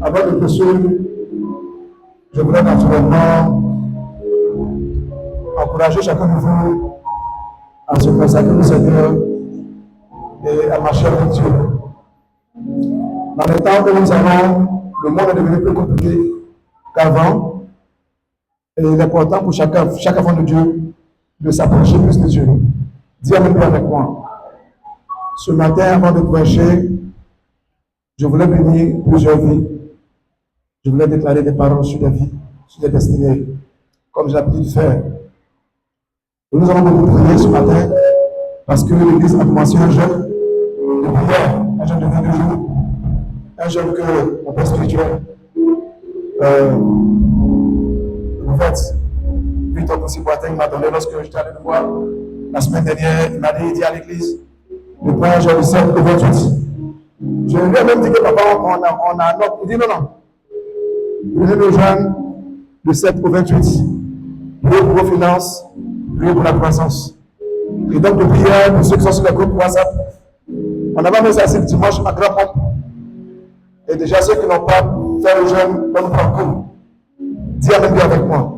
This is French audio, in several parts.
Avant de poursuivre, je voudrais naturellement encourager chacun de vous à se consacrer au Seigneur et à marcher avec Dieu. Dans les temps que nous avons, le monde est devenu plus compliqué qu'avant. Et il est important pour chaque enfant de Dieu de s'approcher plus de Dieu. Dis Amen avec moi. Ce matin, avant de prêcher, je voulais bénir plusieurs vies. Je voulais déclarer des paroles sur des vies, sur des destinées, comme j'ai l'habitude de faire. Et nous allons beaucoup prier ce matin parce que l'Église a commencé un jeûne de prière, un jeûne de 22 jours, un jeûne que mon père spirituel en fait, Victor Poussy-Boiteng m'a donné lorsque j'étais allé le voir la semaine dernière. Il m'a dit à l'église le point jeûne du 7 au 28. Je lui ai même dit que papa, on a un ordre. Il dit non. Prenez le jeûne du 7 au 28. Priez pour vos finances, priez pour la croissance. Et donc de prière pour ceux qui sont sur le groupe WhatsApp. On a mis ça ce dimanche à grand pompe. Et déjà ceux qui n'ont pas fait le jeûne vont nous prendre cours. Dis Amen bien avec moi.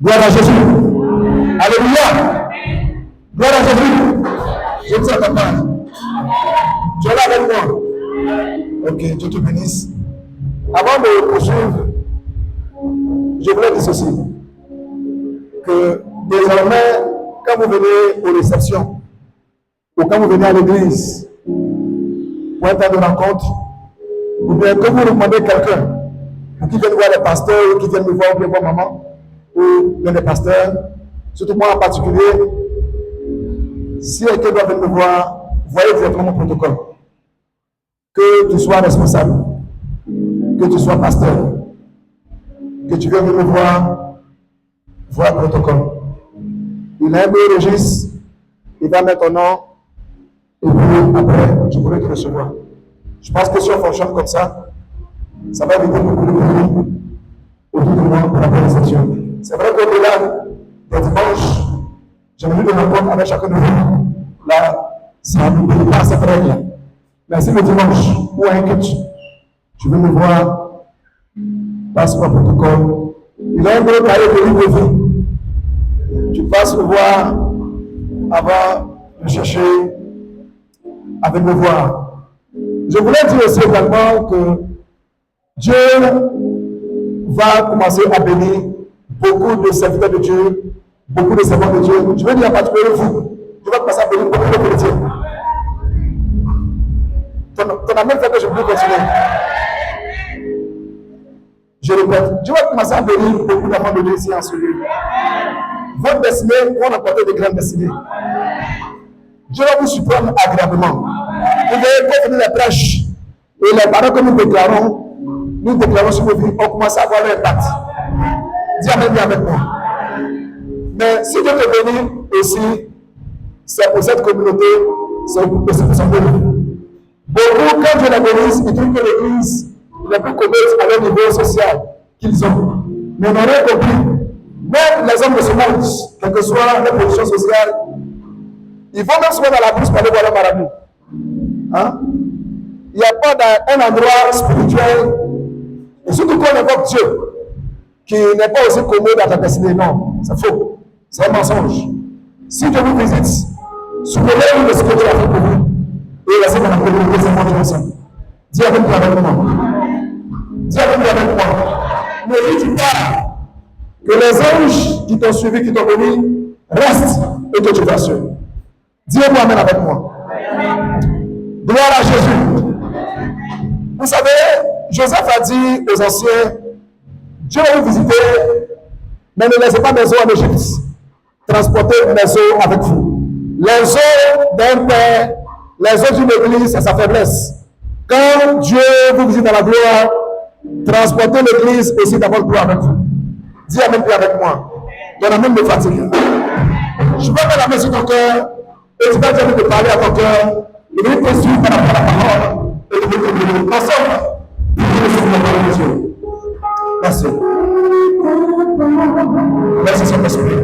Gloire à Jésus. Alléluia. Gloire à Jésus. Je ne t'entends pas. Tu es là avec moi. Ok, Dieu te bénisse. Avant de poursuivre, je voulais dire ceci. Que désormais, quand vous venez aux réceptions, ou quand vous venez à l'église, pour un temps de rencontre, ou bien que vous demandez quelqu'un, ou qui viennent voir les pasteurs, ou qui viennent me voir, ou bien voir maman, ou bien les pasteurs, surtout moi en particulier, si quelqu'un doit venir me voir, voyez directement mon protocole. Que tu sois responsable, que tu sois pasteur, que tu viennes me voir, vois le protocole. Il a un beau registre, il va mettre ton nom, et puis après, je pourrai te recevoir. Je pense que si on fonctionne comme ça va éviter beaucoup de bruit autour de moi pour la réception. C'est vrai qu'au-delà des dimanches, j'ai venu de rencontre avec chacun de vous. Là, ça ne peut pas cette règle. Mais si le dimanche ou un culte, tu veux me voir, passe au protocole. Il a un gros cahier de livre de vie. Tu passes le voir avant de chercher à venir me voir. Je voulais dire aussi également que Dieu va commencer à bénir beaucoup de serviteurs de Dieu, beaucoup de servants de Dieu. Je veux dire en particulier vous. Dieu va commencer à bénir beaucoup de chrétiens. Ton amour fait que je peux continuer. Je répète, Dieu va commencer à bénir beaucoup d'enfants de Dieu ici en ce lieu. Votre destinée va emporter de grandes destinées. Dieu va vous surprendre agréablement. Vous voyez, quand venir les prêches et les paroles que nous déclarons sur vos vies, on commence à avoir l'impact. Dis Amen bien avec moi. Mais si Dieu te bénit aussi, c'est pour cette communauté, c'est aussi pour son peuple. Beaucoup, quand Dieu les bénisse, ils trouvent que l'église n'est plus connectée à leur niveau social qu'ils ont. Mais on aurait compris, même les hommes de ce monde, quelle que soit leur position sociale, ils vont même se mettre dans la bouche pour aller voir leur marabout. Hein? Il n'y a pas un endroit spirituel, et surtout quand on évoque Dieu, qui n'est pas aussi commode à ta destinée. Non, c'est faux. C'est un mensonge. Si Dieu vous visite, souvenez-vous de ce que Dieu a fait pour vous. Et laissez dans la communauté, c'est moi qui ensemble. Dis avec moi. Dis avec moi. Ne dis pas que les anges qui t'ont suivi, qui t'ont béni, restent et que tu t'assures. Dis-moi Amen avec moi. Gloire à Jésus. Vous savez, Joseph a dit aux anciens, Dieu va vous visiter, mais ne laissez pas mes eaux en Égypte. Transportez mes eaux avec vous. Les eaux d'un père, les eaux d'une église, c'est sa faiblesse. Quand Dieu vous visite dans la gloire, transportez l'église aussi dans votre gloire avec vous. Dis Amen avec moi. Ton amen me fatigue. Je veux mettre la main sur ton cœur et tu vas dire de parler à ton cœur. Il est te suivre par rapport à la parole et de te bénir ensemble. Merci. Merci Saint-Esprit.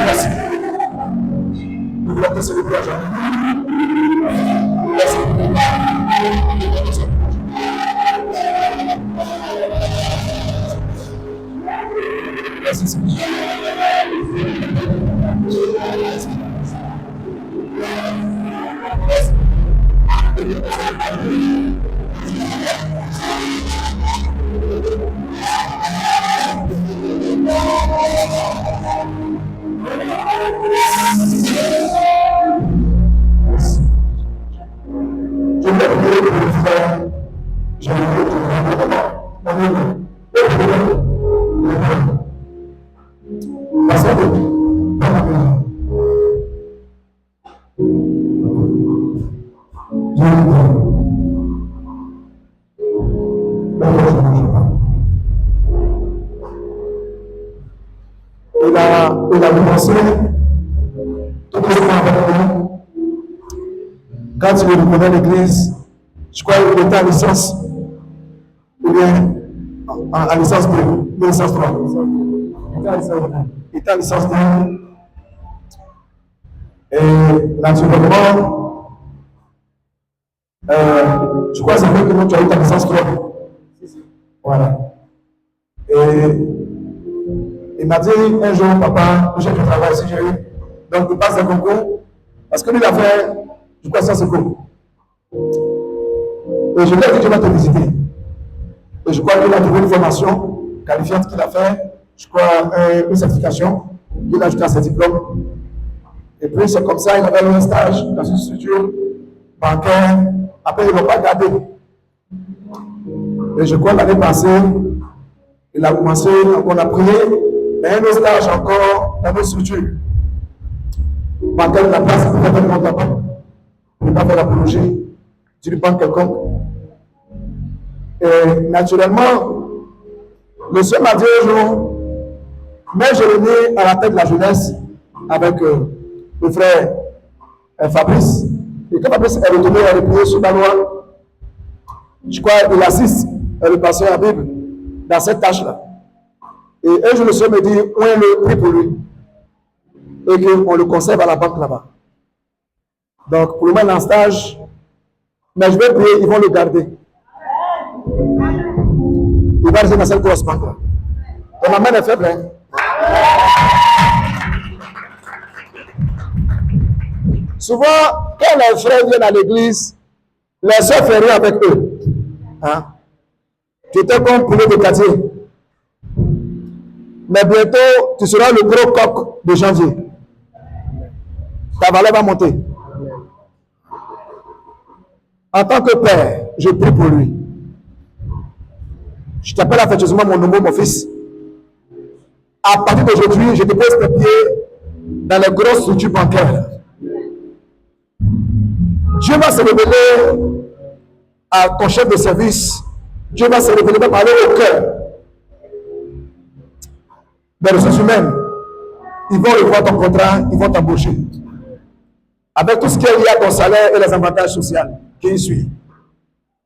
Merci. Nous voulons te célébrer aujourd'hui. Merci Seigneur. Je vais prier pour le frère. Je vais prier pour il a commencé tout doucement avec nous. Quand il reconnaît l'église, je crois qu'il était en licence, ou bien en licence 2, ou licence 3. Il était en licence 2. Et naturellement, je crois que c'est vrai que tu as eu ta licence 3. Voilà. Et il m'a dit un jour, papa, j'ai du travail ici, j'ai eu. Donc, il passe un concours. Parce que lui, il a fait, je crois, ça, c'est cool. Et je lui ai dit, je vais te visiter. Et je crois qu'il a trouvé une formation qualifiante qu'il a fait, je crois, une certification. Il a ajouté à ses diplômes. Et puis, c'est comme ça, il avait eu un stage dans une structure bancaire. Après, ils ne l'ont pas gardé. Et je crois l'année passée, il a commencé, on a prié, mais un autre stage encore dans notre structure. Bancaire de la place, il peut faire mon tabac. Il ne peut pas faire l'apologie d'une banque quelconque. Et naturellement, le Seigneur m'a dit un jour, mais je l'ai mis à la tête de la jeunesse avec le frère Fabrice. Et quand Fabrice est retourné à replier sur la loi, je crois qu'il assiste le pasteur à la Bible dans cette tâche-là. Et un jour, le Seigneur me dit, on est le prix pour lui. Et qu'on le conserve à la banque là-bas. Donc, pour le moment, en stage, mais je vais prier, ils vont le garder. Il va rester dans cette grosse banque là. Ton main est faible, hein? Souvent, quand les frères viennent à l'église, les soeurs font rien avec eux. Hein? Tu étais comme poulet de quartier. Mais bientôt, tu seras le gros coq de janvier. Ta valeur va monter. En tant que père, je prie pour lui. Je t'appelle affectueusement mon nom, mon fils. À partir d'aujourd'hui, je te pose tes pieds dans les grosses structures bancaires. Dieu va se révéler à ton chef de service. Dieu va se révéler, va parler au cœur des ressources humaines. Ils vont revoir ton contrat, ils vont t'embaucher. Avec tout ce qui est lié à ton salaire et les avantages sociaux qui y suivent.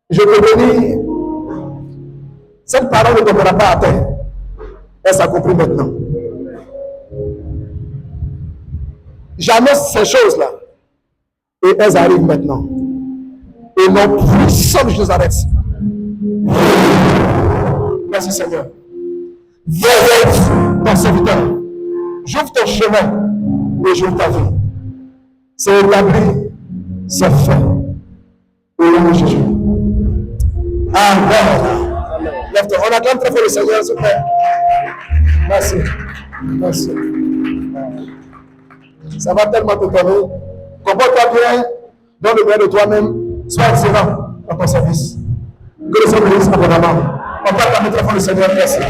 Je te bénis. Cette parole ne tombera pas à terre. Elle s'accomplit maintenant. J'annonce ces choses-là. Et elles arrivent maintenant. Et non puissant de Nazareth. Merci Seigneur. Viens ton serviteur. J'ouvre ton chemin et j'ouvre ta vie. C'est établi, c'est fait. Au nom de Jésus. Amen. Lève-toi. On acclame très fort le Seigneur, s'il vous plaît. Merci. Merci. Ça va tellement te donner. Comporte-toi bien. Donne le bien de toi-même. Sois excellent dans ton service. Que le Seigneur bénisse abondamment. On peut acclamer très fort le Seigneur. Merci.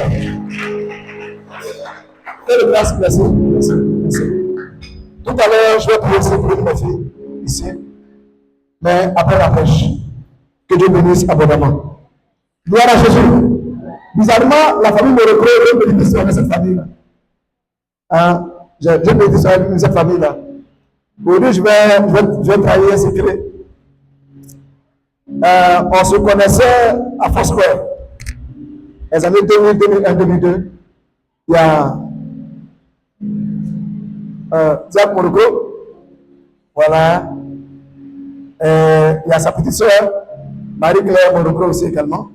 Fais de grâce, merci. Merci. Merci. Tout à l'heure, je vais prier pour mes filles ici. Mais après la prêche, que Dieu bénisse abondamment. Gloire à Jésus. Bizarrement, la famille me recrée, je bénéficie avec cette famille-là. Hein? Je bénéficie avec cette famille-là. Aujourd'hui, je vais trahir un secret. On se connaissait à Foursquare. Les années 2000, 2001, 2002. Il y a Diab Moroko. Voilà. Il y a sa petite soeur, Marie-Claire Moroko aussi également.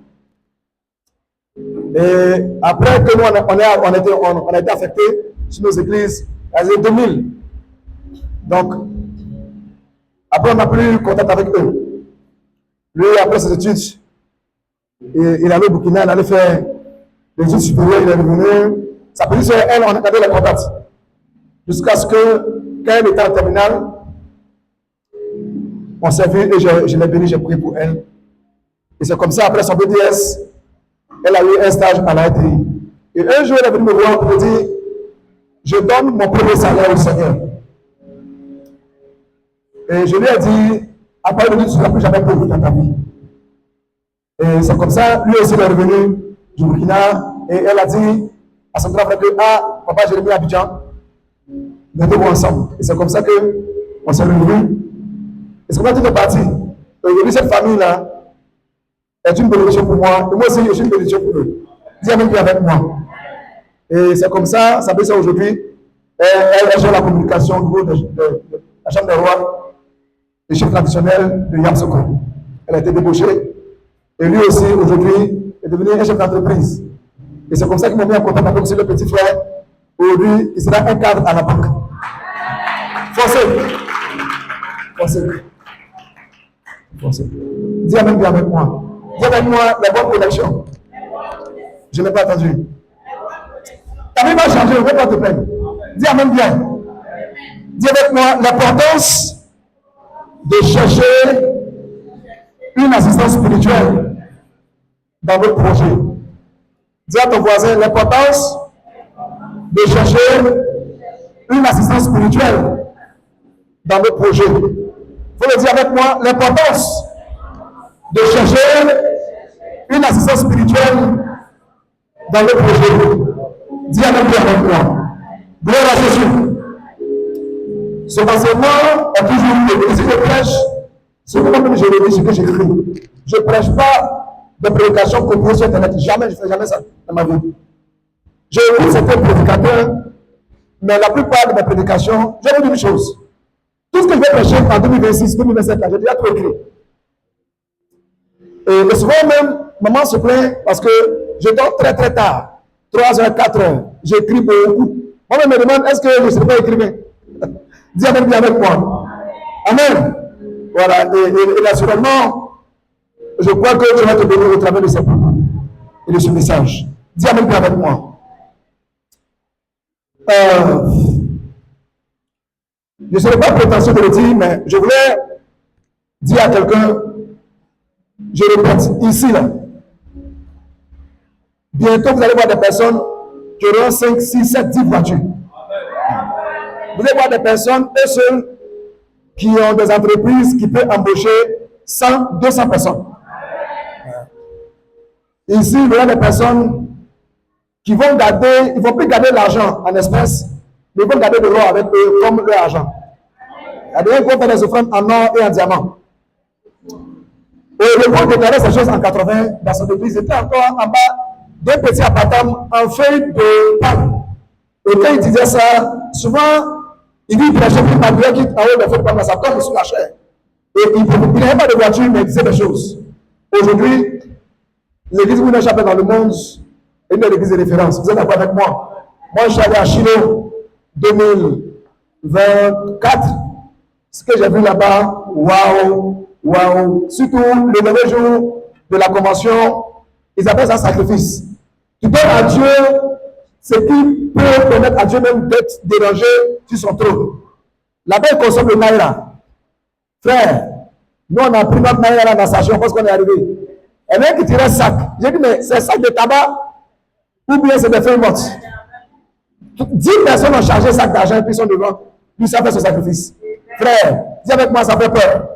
Et après que nous, on a été affectés sur nos églises, les années 2000. Donc, après, on n'a plus contact avec eux. Lui, après ses études, il allait au Burkina, il allait faire les études supérieures, il est revenu. Sa position, elle, on a gardé les contacts. Jusqu'à ce que, quand elle était en terminale, on s'est vu et je l'ai béni, j'ai prié pour elle. Et c'est comme ça, après son BDS, elle a eu un stage à la RTI. Et un jour, elle est venue me voir pour me dire, je donne mon premier salaire au Seigneur. Et je lui ai dit, après le tu ne seras plus jamais pauvre dans ta vie. Et c'est comme ça, lui aussi il est revenu du Burkina, et elle a dit à son grand frère que, ah, papa, j'ai remis à Abidjan, mettez-vous ensemble. Et c'est comme ça qu'on s'est réunis. Et c'est comme ça que tu es parti. Et aujourd'hui, cette famille-là est une bénédiction pour moi, et moi aussi, je suis une bénédiction pour eux. Dis Amen avec moi. Et c'est comme ça, ça fait ça aujourd'hui. Elle gère la communication au niveau de la Chambre des Rois, le chef traditionnel de Yamsoko. Elle a été débauchée. Et lui aussi, aujourd'hui, est devenu un chef d'entreprise. Et c'est comme ça qu'ils m'ont mis en contact avec le petit frère. Aujourd'hui, il sera un cadre à la banque. Forcez. Forcez. Forcez. Dis Amen bien avec moi. Dis avec moi la bonne connexion. Je n'ai pas entendu. Ta vie va changer, ne vais pas te plaindre. Dis Amen bien. Dis avec moi l'importance de chercher une assistance spirituelle dans votre projet. Dis à ton voisin l'importance de chercher une assistance spirituelle dans votre projet. Il faut le dire avec moi, l'importance de chercher une assistance spirituelle dans le projet. Dis avec moi. Gloire à Jésus. Ce enseignement est toujours si je prêche, c'est comme je le dis, ce que j'écris. Je ne prêche pas de prédication copiées sur Internet. Jamais, je ne fais jamais ça dans ma vie. J'ai écouté certains prédicateurs, mais la plupart de mes prédications, je vais vous dire une chose. Tout ce que je vais prêcher en 2026, 2027, j'ai déjà tout écrit. Et souvent même, maman se plaint parce que je dors très très tard. 3h, 4h. J'écris beaucoup. Moi-même me demande, est-ce que je ne serai pas écrivain? Dis Amen bien avec moi. Amen. Voilà. Et naturellement, je crois que tu vas te bénir au travers de ces paroles et de ce message. Dis Amen bien avec moi. Je ne serai pas prétentieux de le dire, mais je voulais dire à quelqu'un, je répète, ici, là, bientôt vous allez voir des personnes qui auront 5, 6, 7, 10 voitures. Vous allez voir des personnes, eux seuls, qui ont des entreprises qui peuvent embaucher 100, 200 personnes. Ici, vous avez des personnes qui vont garder, ils ne vont plus garder l'argent en espèces, mais ils vont garder de l'or avec eux comme leur argent. Il y a des gens qui vont faire des offrandes en or et en diamant. Et le monde déclarait ces choses en 80 dans son église. Il était encore en bas d'un petit appartement en feuille de palme. Et quand il disait ça, souvent, il dit qu'il achète une malgré qui en haut de feuille de palme, ça tombe sur la chair. Et il n'avait pas de voiture, mais il disait des choses. Aujourd'hui, l'église où nous échappons dans le monde est une église de référence. Vous êtes d'accord avec moi? Moi, je suis allé à Chilo 2024. Ce que j'ai vu là-bas, waouh, waouh. Surtout le dernier jour de la convention, ils appellent ça sacrifice. Tu donnes à Dieu ce qui peut permettre à Dieu même d'être dérangé sur son trône. Là-bas, ils consomment le naira. Frère, nous on a pris notre naira dans sa chambre parce qu'on est arrivé. Et même qui tirait sac. J'ai dit, mais c'est sac de tabac ou bien c'est des feuilles mortes. 10 personnes ont chargé sac d'argent et puis ils sont devant. Puis ça fait ce sacrifice. Frère, dis avec moi, ça fait peur.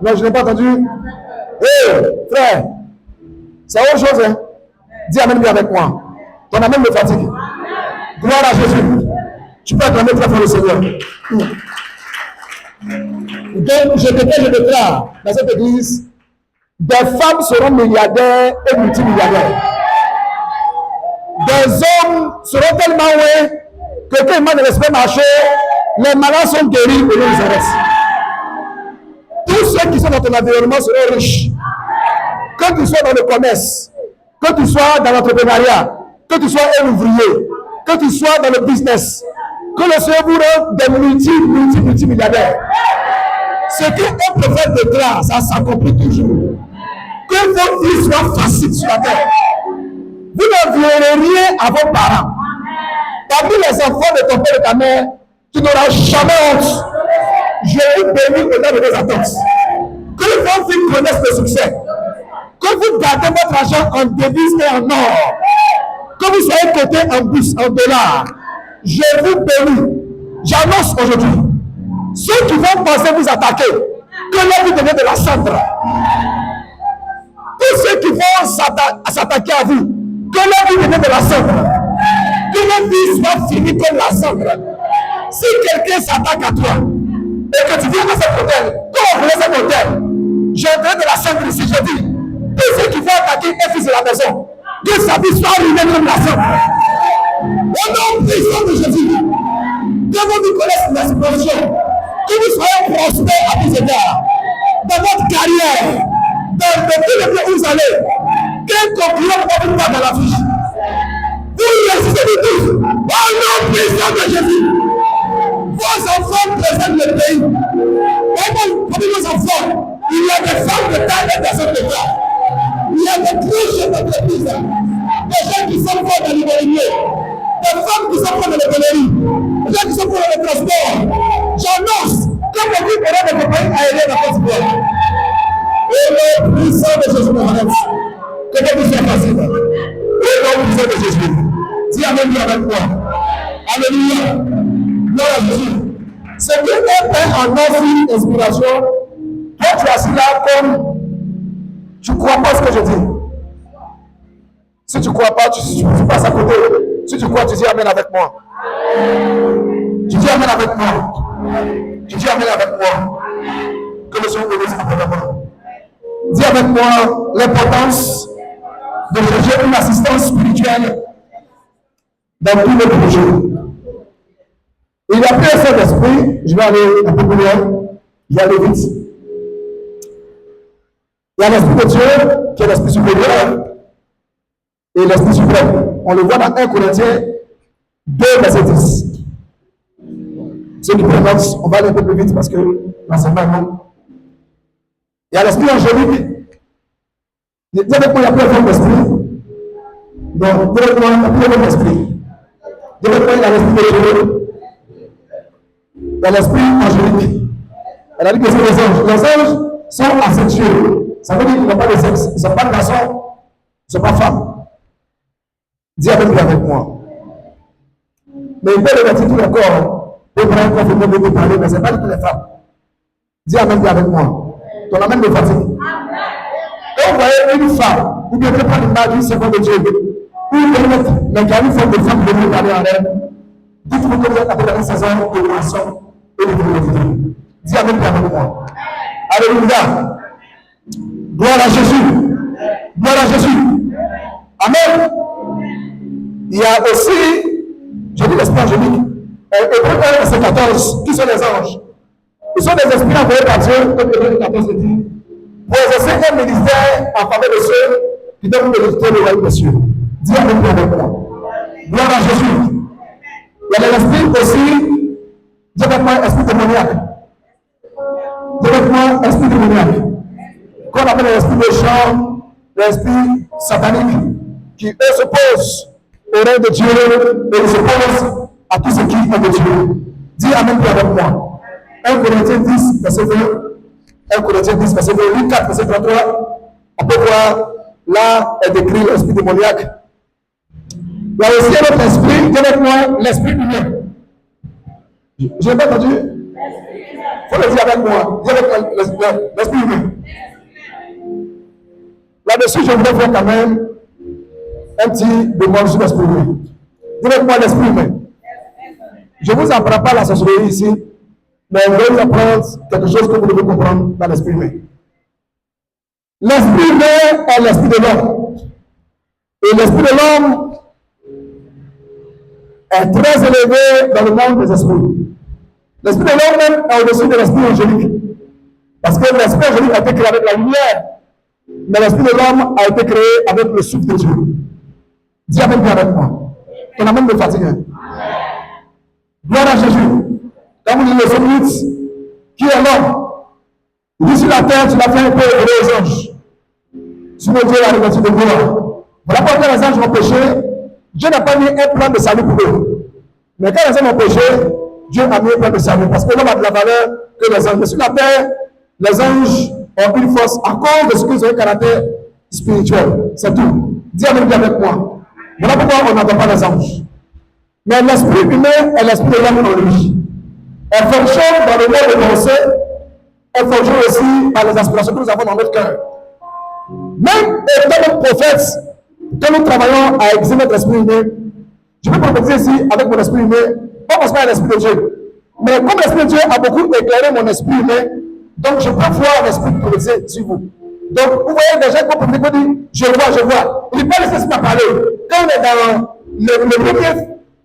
Non, je n'ai pas entendu. Hé, frère, c'est autre chose, hein? Dis Amen bien avec moi. Ton amen me fatigue. Gloire à Jésus. Tu peux acclamer très fort le Seigneur. Donc, je déclare dans cette église, des femmes seront milliardaires et multimilliardaires. Des hommes seront tellement hauts que quand ils ne laissent pas marcher, les malades sont guéris et nous les arrêtent. Tous ceux qui sont dans ton environnement seront riches. Quand ils sont dans le commerce, que tu sois dans l'entrepreneuriat, que tu sois un ouvrier, que tu sois dans le business, que le Seigneur vous rende des multimilliardaires. Ce qu'un prophète déclare, ça s'accomplit toujours. Que votre vie soit facile sur la terre. Vous ne vierez rien à vos parents. Parmi les enfants de ton père et de ta mère, tu n'auras jamais honte. Je vous bénis au nom de vos attentes. Que vos filles connaissent le succès. Que vous gardez votre argent en devises et en or. Que vous soyez cotés en bourse, en dollars. Je vous bénis. J'annonce aujourd'hui, ceux qui vont penser vous attaquer, que leur vie devienne de la cendre. Tous ceux qui vont s'attaquer à vous, que leur vie devienne de la cendre. Que leur vie soit finie comme la cendre. Si quelqu'un s'attaque à toi, et que tu viens dans cet hôtel, comme on voulait cet hôtel, j'aimerais de la cendre ici, je dis, tous ceux qui vont attaquer un fils de la maison, que sa vie soit ruinée comme la cendre. Au nom puissant de Jésus, que vous nous connaissez l'explosion, que vous soyez prospères à tous égards, dans votre carrière, dans tous les lieux où vous allez, quel concurrent ne vous pas dans la vie. Vous résistez de tous, au nom puissant de Jésus. Vos enfants présentent le pays. Parmi vos enfants, il y a des femmes de taille et des hommes de taille. Il y a des gros chefs d'entreprise, des gens qui sont forts dans l'immobilier, des femmes qui sont fortes dans l'hôtellerie, des gens qui sont forts dans le transport. J'annonce que vous pourrez des compagnies aériennes dans votre pays. Et le puissant de Jésus Nazareth, que vous soyez facile. Et le puissant de Jésus. Dis Amen avec moi. Alléluia. Gloire à Jésus. C'est que un père en offre inspiration. Toi, tu es assis là comme tu ne crois pas ce que je dis. Si tu ne crois pas, tu passes à côté. Si tu crois, tu dis Amen avec moi. Tu dis Amen avec moi. Tu dis Amen avec moi. Que le Seigneur vous bénisse abondamment. Dis avec moi l'importance de chercher une assistance spirituelle dans tous les projets. Il y a plus un seul esprit, je vais aller un peu plus loin, je vais aller vite. Il y a l'esprit de Dieu qui est l'esprit supérieur et l'esprit suprême. On le voit dans 1 Corinthiens 2, verset 10. Ceux qui prennent notes, on va aller un peu plus vite parce que l'enseignement est long. Il y a l'esprit angélique. Dis avec moi, il y a plein de formes d'esprit. Donc, dis avec moi, il y a plein de formes d'esprit. Dis avec moi, il y a l'esprit de Dieu. Il y a l'esprit angélique. Elle a dit que c'est les anges. Les anges sont asexués. Ça veut dire qu'ils n'ont pas de sexe. Ils ne sont pas de garçons, ils ne sont pas femmes. Dis avec moi. Mais il peut le mettre tout le corps. Pour prendre un confirmé de parler, mais ce n'est pas toutes les femmes. Dis Amen avec moi. Ton Amen me fatigue. Quand vous voyez une femme, ou bien prendre l'image d'une seconde de Dieu, ou peut-être, mais qu'il y a une forme de femme qui veut parler en elle, dites-vous que vous êtes après une saison de relation et de vérité. Dis Amen avec moi. Alléluia. Gloire à Jésus. Gloire à Jésus. Amen. Il y a aussi, je dis l'esprit angélique, Hébreux 1, verset 14, qui sont les anges. Ils sont des esprits envoyés par Dieu, comme Hébreux 14 le dit, pour exercer un ministère en faveur de ceux qui doivent bénéficier le royaume des cieux. Dis Amen avec moi. Gloire à Jésus. Il y a l'esprit aussi, dis avec moi, esprit démoniaque. Dis avec moi, esprit démoniaque. Qu'on appelle l'esprit de chant, l'esprit satanique, qui eux s'opposent au règne de Dieu et ils s'opposent à tout ce qui est de Dieu. Dis Amen avec moi. 1 Corinthiens 10, verset 2. 1 Corinthiens 10, verset 2. Luc 4, verset 33. On peut voir, là, est décrit l'esprit démoniaque. Il y a aussi un autre esprit, dis avec moi, l'esprit humain. Je n'ai pas entendu. Il faut le dire avec moi. Dis avec l'esprit humain. Là-dessus, je voudrais faire quand même un petit bémol sur l'esprit humain. Dis avec moi l'esprit humain. Je ne vous apprends pas la sorcellerie ici, mais je vais vous apprendre quelque chose que vous devez comprendre dans l'esprit humain. L'esprit humain est l'esprit de l'homme. Et l'esprit de l'homme est très élevé dans le monde des esprits. L'esprit de l'homme même est au-dessus de l'esprit angélique. Parce que l'esprit angélique a été créé avec la lumière. Mais l'esprit de l'homme a été créé avec le souffle de Dieu. Dis Amen bien avec moi. Ton amen me fatigue. Gloire à Jésus. Quand vous lisez le psaume 8, qui est l'homme? Il dit sur la terre, tu l'as fait un peu élever aux anges. Sur le Dieu, la revêtu de gloire. Voilà pourquoi les anges ont péché. Dieu n'a pas mis un plan de salut pour eux. Mais quand les hommes ont péché, Dieu a mis un plan de salut. Parce que l'homme a de la valeur que les anges. Mais sur la terre, les anges ont une force à cause de ce qu'ils ont un caractère spirituel. C'est tout. Dis Amen avec moi. Voilà pourquoi on n'entend pas les anges. Mais l'esprit humain est l'esprit de l'homme en lui. Elle fonctionne dans le monde de pensée. Elle fonctionne aussi par les aspirations que nous avons dans notre cœur. Même étant notre prophète, quand nous travaillons à aiguiser notre esprit humain, je vais prophétiser ici avec mon esprit humain, pas forcément l'esprit de Dieu. Mais comme l'esprit de Dieu a beaucoup éclairé mon esprit humain, donc je peux voir l'esprit de prophétiser sur vous. Donc vous voyez des gens qui vont prophétiser, je vois. Il n'est pas laissé se parler. Quand on est dans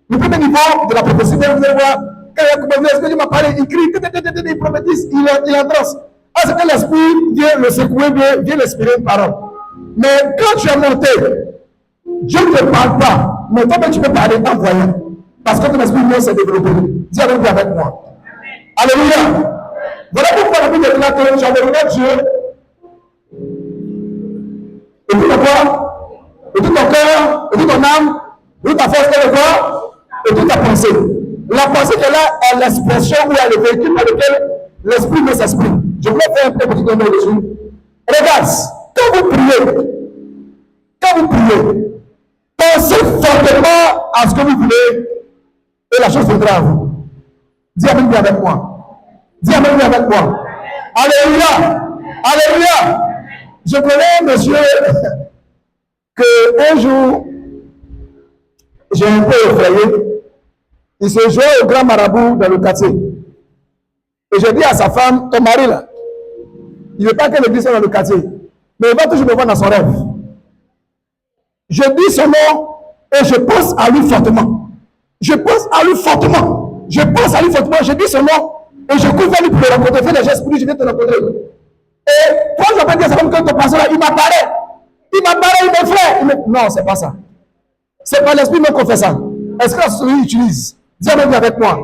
le premier niveau de la prophétie, vous allez voir, quand l'esprit de Dieu m'a parlé, il crie, il prophétise, il entrasse. Ah, c'est que l'esprit vient le secouer, vient l'inspirer une parole. Mais quand tu es monté, Dieu ne te parle pas, mais toi-même tu peux parler en voyant. Parce que ton esprit humain s'est développé. Dis avec moi. Alléluia. Voilà pourquoi la Bible déclare que tu adoreras Dieu. Et tout ton corps, et tout ton cœur, et toute ton âme, et toute ta force et le corps, et toute ta pensée. La pensée qu'elle a est l'expression ou est le véhicule par lequel l'esprit met s'exprime. Je voulais faire un petit donner dessus. Regarde, quand vous priez, pensez fortement à ce que vous voulez et la chose viendra à vous. Dis Amen bien avec moi. Dis Amen bien avec moi. Alléluia. Alléluia. Je connais un monsieur que un jour, j'ai un peu effrayé. Il se jouait au grand marabout dans le quartier. Et j'ai dit à sa femme, ton mari là, il ne veut pas que l'église soit dans le quartier. Mais il va toujours me voir dans son rêve. Je dis son nom et je pense à lui fortement. Je pense à lui fortement. Je dis son nom et je cours vers lui pour le rencontrer. Fais les gestes pour lui, je viens te rencontrer. Et toi, je peux dire à sa femme que ton pasteur là, il m'apparaît. Il m'effraie. Non, c'est pas ça. C'est pas l'esprit même qu'on fait ça. Est-ce que la société utilise? Dis Amen avec moi.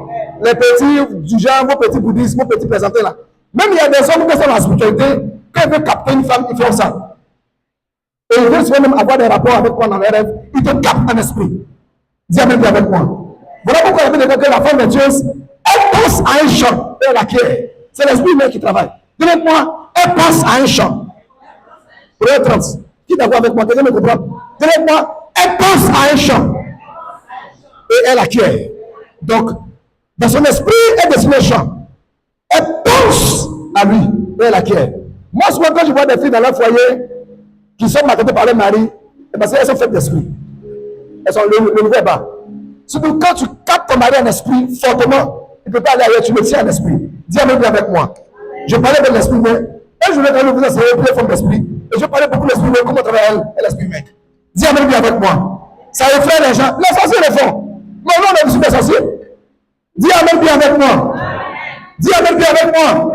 Les petits du genre, vos petits bouddhistes, vos petits présentés là. Même il y a des hommes qui sont dans la spiritualité, quand ils veulent capter une femme, ils font ça. Et ils veulent souvent même avoir des rapports avec toi dans les rêves. Ils te captent en esprit. Dis Amen avec moi. Voilà pourquoi il y avait que la femme de Dieu, elle pense à un champ. Elle acquiert. C'est l'esprit humain qui travaille. Dis-moi, elle pense à un champ. Pour 30. Qui est d'accord avec moi? Quelqu'un me comprend? Dis-moi, elle pense à un champ. Et elle acquiert. Donc, dans son esprit, elle dessine un champ. Elle pense à lui et elle acquiert. Moi, souvent, quand je vois des filles dans leur foyer qui sont maltraitées par leur mari, c'est parce qu'elles sont faites d'esprit. Elles sont le niveau est bas. Surtout quand tu captes ton mari en esprit fortement, il ne peut pas aller ailleurs, tu le tiens en esprit. Dis Amen avec moi. Je parlais de l'esprit humain. Et je voulais quand vous enseigner plus les formes d'esprit. Et je parlais beaucoup de l'esprit humain, comment travailler et l'esprit humain. Dis Amen avec moi. Ça effraie les gens. Les sorciers le font. Mais non, on est des sorciers. Dis Amen bien avec moi. Dis Amen bien avec moi.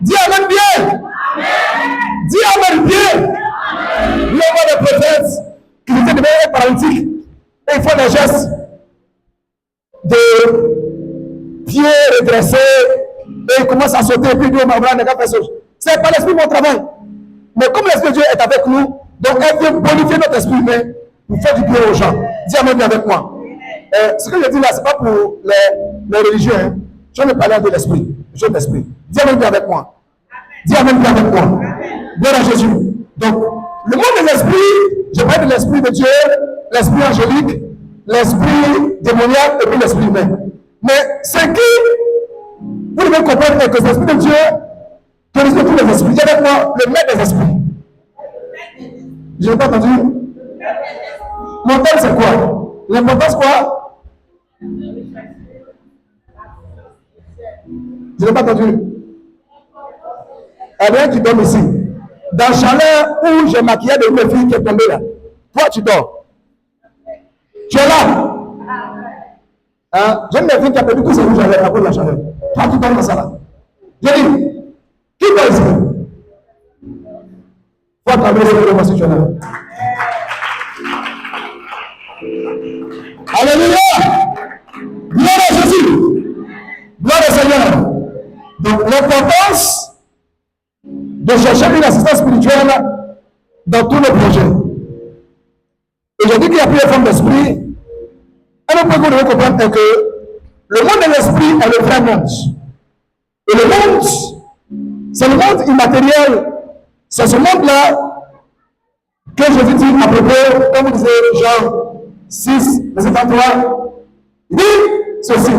Dis Amen bien. Dis Amen bien. Il y a des prophètes qui étaient devenus paralytiques et ils font des gestes de pieds redressés et ils commencent à sauter et puis ils disent c'est pas l'esprit mon travail. Mais comme l'esprit de Dieu est avec nous, donc elle vient bonifier notre esprit humain pour faire du bien aux gens. Dis Amen bien avec moi. Ce que je dis là, ce n'est pas pour les religieux. Hein. Je ne parle pas de l'esprit. Je de l'esprit. Dis Amen bien avec moi. Dis Amen bien avec moi. Gloire à Jésus. Donc, le monde de l'esprit, je parle de l'esprit de Dieu, l'esprit angélique, l'esprit démoniaque et puis l'esprit humain. Mais ce qui, vous devez comprendre est que l'esprit de Dieu correspond tous les esprits. Dis avec moi, le maître des esprits. Je n'ai pas entendu. Mon thème, c'est quoi? L'importance quoi? Je n'ai pas entendu. Il y a rien qui dorme ici. Dans le chaleur où j'ai maquillé de mes filles qui est tombée là. Toi, tu dors. Tu es là. Hein? J'aime mes filles qui a perdu tous ses rouges à cause de la chaleur. Toi, tu dors dans ça là. J'ai dit, qui dort ici? pas travailler sur le si tu es là. Alléluia! Gloire à Jésus! Gloire au Seigneur! Donc, l'importance de chercher une assistance spirituelle dans tous nos projets. Et je dis qu'il y a plusieurs formes d'esprit. Un autre point que vous devez comprendre est que le monde de l'esprit est le vrai monde. Et le monde, c'est le monde immatériel. C'est ce monde-là que Jésus dit à propos, comme vous disiez, Jean 6, verset 33. Il dit ceci.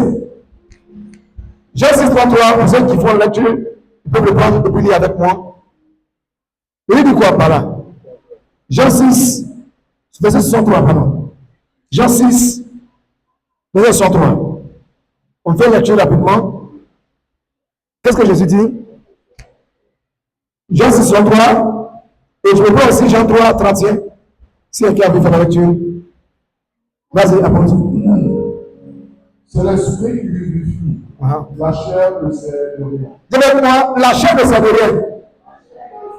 Jean 6, 33, pour ceux qui font la lecture, ils peuvent le prendre et puis lire avec moi. Il dit quoi par là? Jean 6, verset 63, pardon. Jean 6, verset 63. On fait la lecture rapidement. Qu'est-ce que Jésus dit? Jean 6, 63. Et je me prends aussi Jean 3, 31. Si quelqu'un a vu faire la lecture. Vas-y, apprends. C'est l'esprit qui vivifie. La chair ne sert de rien. Dis-moi, la chair ne sert de rien.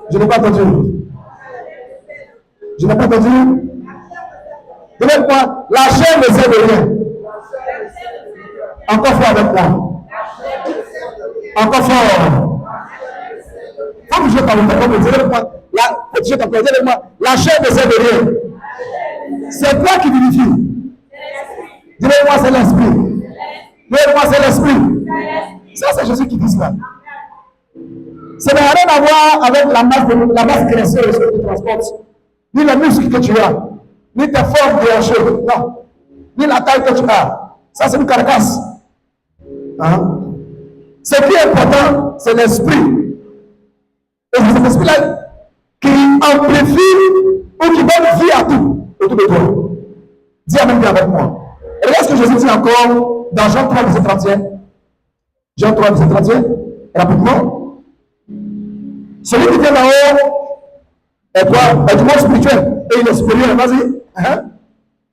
Je n'ai pas entendu. Je n'ai pas entendu. Dis-moi, la chair ne sert de rien. Encore fort avec moi. Encore fort. Faut que je parle comme je dis avec moi. La chair ne sert de rien. C'est toi qui vivifie. Dis-moi, c'est l'esprit. Dis-moi, c'est l'esprit. Ça, c'est Jésus qui dit cela. Ça n'a rien à voir avec la masse graisseuse que tu transportes, ni les muscles que tu as, ni tes formes de hanches, non, ni la taille que tu as. Ça, c'est une carcasse. Hein? Ce qui est important, c'est l'esprit. Et c'est cet esprit-là qui amplifie ou qui donne vie à tout autour de toi. Dis Amen bien avec moi. Et regarde ce que Jésus dit encore dans Jean 3, verset 31. Jean 3, verset 31, rapidement. Celui qui vient d'en haut est quoi? Est du monde spirituel. Et il est supérieur. Vas-y.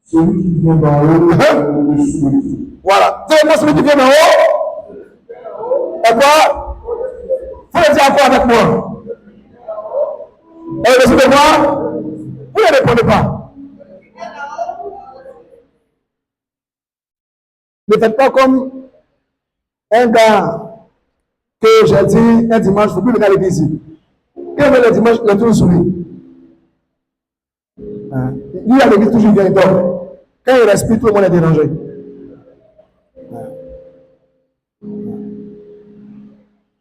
Celui qui vient d'en haut est au-dessus de tout. Voilà. Dis-moi, celui qui vient d'en haut est quoi? Vous le dire encore avec moi. Et au-dessus de moi, vous ne répondez pas. Ne faites pas comme un gars que j'ai dit un dimanche, il ne faut plus venir à l'église ici. Quand il vient le dimanche, il est toujours soumis. Lui, à l'église, toujours il vient, il dort. Quand il respire, tout le monde est dérangé.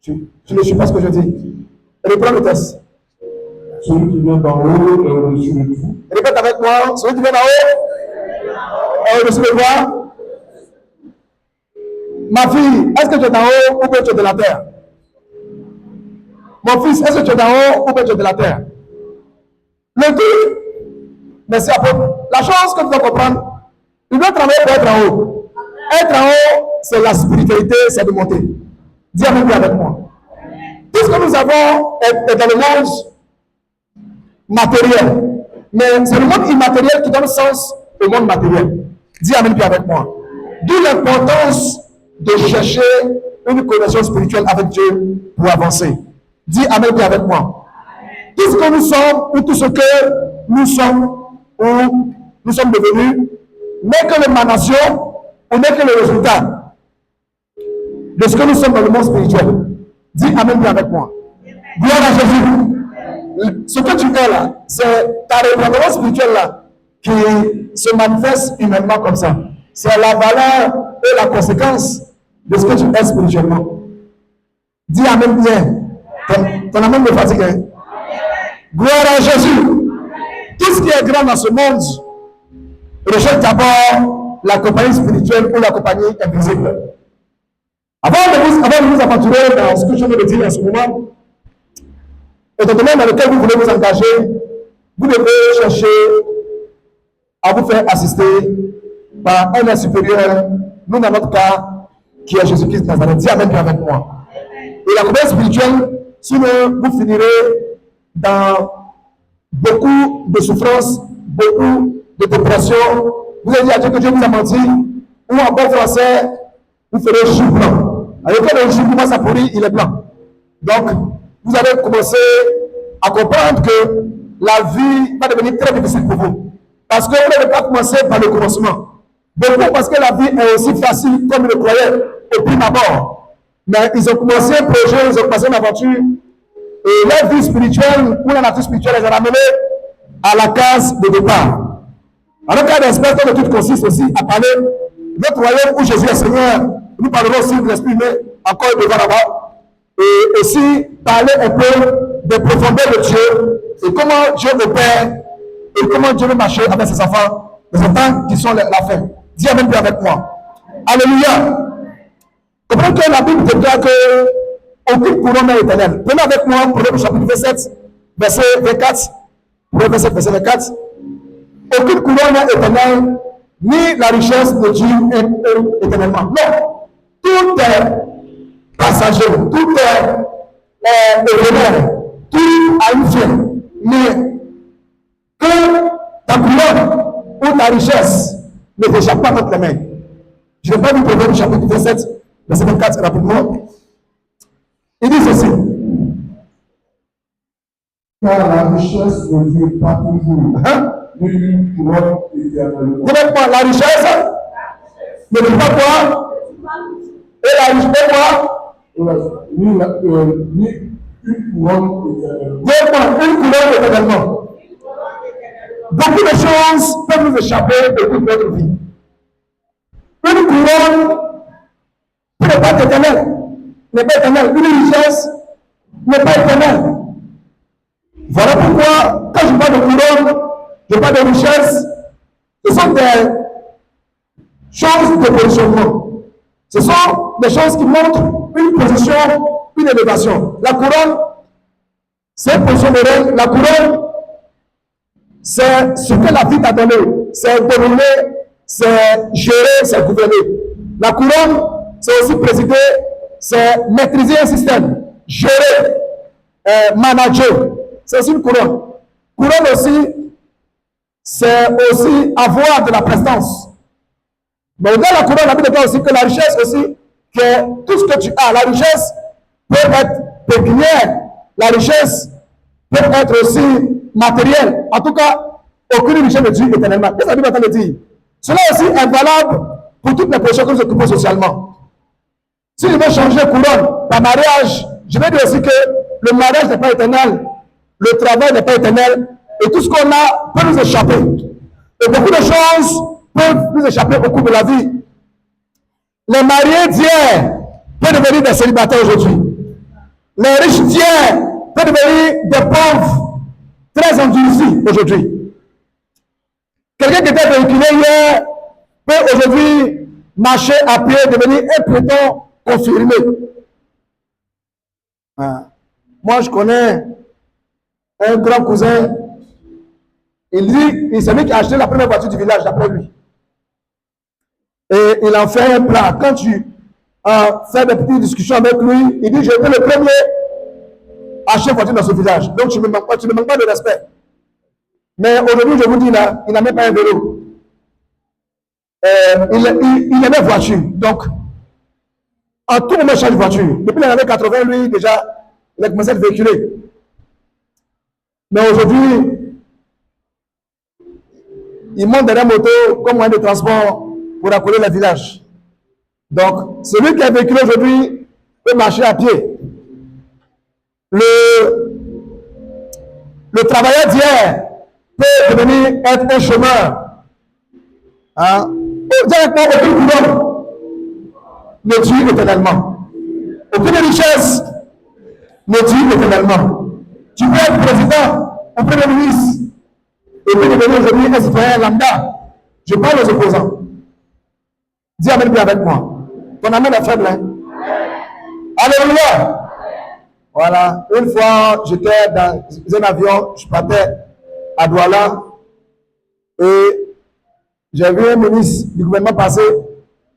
Tu ne suis pas ce que je dis. Reprends le test. Celui qui vient d'en haut est au-dessus de tout. Répète avec moi. Celui qui vient d'en haut est au-dessus de moi. Ma fille, est-ce que tu es d'en haut ou bien tu es de la terre? Mon fils, est-ce que tu es d'en haut ou bien tu es de la terre? Le but, mais c'est la chose que tu dois comprendre, tu dois travailler pour être en haut. Être en haut, c'est la spiritualité, c'est de monter. Dis Amen avec moi. Tout ce que nous avons est dans le monde matériel. Mais c'est le monde immatériel qui donne sens au monde matériel. Dis Amen avec moi. D'où l'importance de chercher une connexion spirituelle avec Dieu pour avancer. Dis Amen avec moi. Tout ce que nous sommes ou tout ce que nous sommes ou nous sommes devenus n'est que l'émanation ou n'est que le résultat de ce que nous sommes dans le monde spirituel. Dis Amen avec moi. Gloire à Jésus. Ce que tu es là, c'est ta révélation spirituelle là qui se manifeste humainement comme ça. C'est la valeur et la conséquence de ce que tu es spirituellement. Dis Amen bien. Ton amen me fatigue. Hein? Gloire à Jésus. Tout ce qui est grand dans ce monde rejette d'abord la compagnie spirituelle ou la compagnie invisible. Avant de vous aventurer dans ce que je viens de dire en ce moment, et dans le domaine dans lequel vous voulez vous engager, vous devez chercher à vous faire assister par un être supérieur, nous dans notre cas, qui est Jésus-Christ de Nazareth. Dis Amen avec moi. Et la compagnie spirituelle, sinon vous finirez dans beaucoup de souffrances, beaucoup de dépression. Vous allez dire à Dieu que Dieu vous a menti, ou en bon français, vous ferez jus blanc. Alors que le jus commence à pourrir, il est blanc. Donc, vous allez commencer à comprendre que la vie va devenir très difficile pour vous. Parce que vous n'avez pas commencé par le commencement. Beaucoup parce que la vie est aussi facile comme ils le croyaient au prime abord. Mais ils ont commencé un projet, ils ont commencé une aventure. Et leur vie spirituelle, ou la nature spirituelle, les a ramenés à la case de départ. Alors qu'un espèce de tout consiste aussi à parler de notre royaume où Jésus est Seigneur. Nous parlerons aussi de l'esprit humain encore devant là-bas. Et aussi parler un peu des profondeurs de Dieu et comment Dieu opère et comment Dieu veut marcher avec ses enfants, les enfants qui sont la fin. Dis Amen bien avec moi. Alléluia. Comprenez que la Bible déclare que aucune couronne n'est éternelle. Prenez avec moi Proverbe chapitre 27, verset 24. Proverbe 27, verset 24. Aucune couronne n'est éternelle, ni la richesse de Dieu est éternellement. Non. Tout est passager, tout est éphémère, tout a une fin. Mais que ta couronne ou ta richesse ne t'échappe pas entre les mains. Je ne vais pas vous Proverbe chapitre 27, verset 24 rapidement. Il dit ceci. Car la richesse ne dure pas toujours. Une couronne éternellement. Dis-moi, la richesse ne dure pas quoi? Et la richesse quoi? Ni une couronne éternellement. Dis-moi, une couronne éternellement. Beaucoup de choses peuvent nous échapper de toute notre vie. Une couronne n'est pas éternelle. N'est pas éternelle. Une richesse n'est pas éternelle. Voilà pourquoi, quand je parle de couronne, je parle de richesse, ce sont des choses de positionnement. Ce sont des choses qui montrent une position, une élévation. La couronne, c'est une position de règne. La couronne, c'est ce que la vie t'a donné. C'est dominer, c'est gérer, c'est gouverner. La couronne, c'est aussi présider, c'est maîtriser un système, gérer, manager. C'est aussi une couronne. Couronne aussi, c'est aussi avoir de la prestance. Mais au-delà de la couronne, la Bible dit aussi que la richesse aussi, que tout ce que tu as, la richesse peut être pécuniaire, la richesse peut être aussi matérielle. En tout cas, aucune richesse ne dure éternellement. Qu'est-ce que la Bible est en train de dire? Cela aussi est valable pour toutes les positions que nous occupons socialement. Si je veux changer couronne par mariage, je vais dire aussi que le mariage n'est pas éternel, le travail n'est pas éternel, et tout ce qu'on a peut nous échapper. Et beaucoup de choses peuvent nous échapper au cours de la vie. Les mariés d'hier peuvent devenir des célibataires aujourd'hui. Les riches d'hier peuvent devenir des pauvres très endurcis aujourd'hui. Quelqu'un qui était véhiculé hier peut aujourd'hui marcher à pied, devenir un piéton confirmé. Moi, je connais un grand cousin. Il dit, c'est lui qui a acheté la première voiture du village d'après lui. Et il en fait un plat. Quand tu fais des petites discussions avec lui, il dit, je vais le premier à acheter une voiture dans ce village. Donc tu ne me manques pas de respect. Mais aujourd'hui, je vous dis là, il n'a même pas un vélo. Il aimait voiture. Donc, en tout moment, il change de voiture. Depuis les années 80, lui, déjà, il a commencé à être véhiculé. Mais aujourd'hui, il monte derrière moto comme moyen de transport pour accoler le village. Donc, celui qui est véhiculé aujourd'hui peut marcher à pied. Le travailleur d'hier peut devenir être un chômeur. Directement, aucune couronne ne tue éternellement. Aucune richesse ne tue éternellement. Tu peux être président ou premier ministre et puis devenir aujourd'hui un citoyen lambda. Je parle aux opposants. Dis Amen bien avec moi. Ton amen est faible, hein? Alléluia! Voilà. Une fois, j'étais dans un avion, je partais à Douala et j'ai vu un ministre du gouvernement passer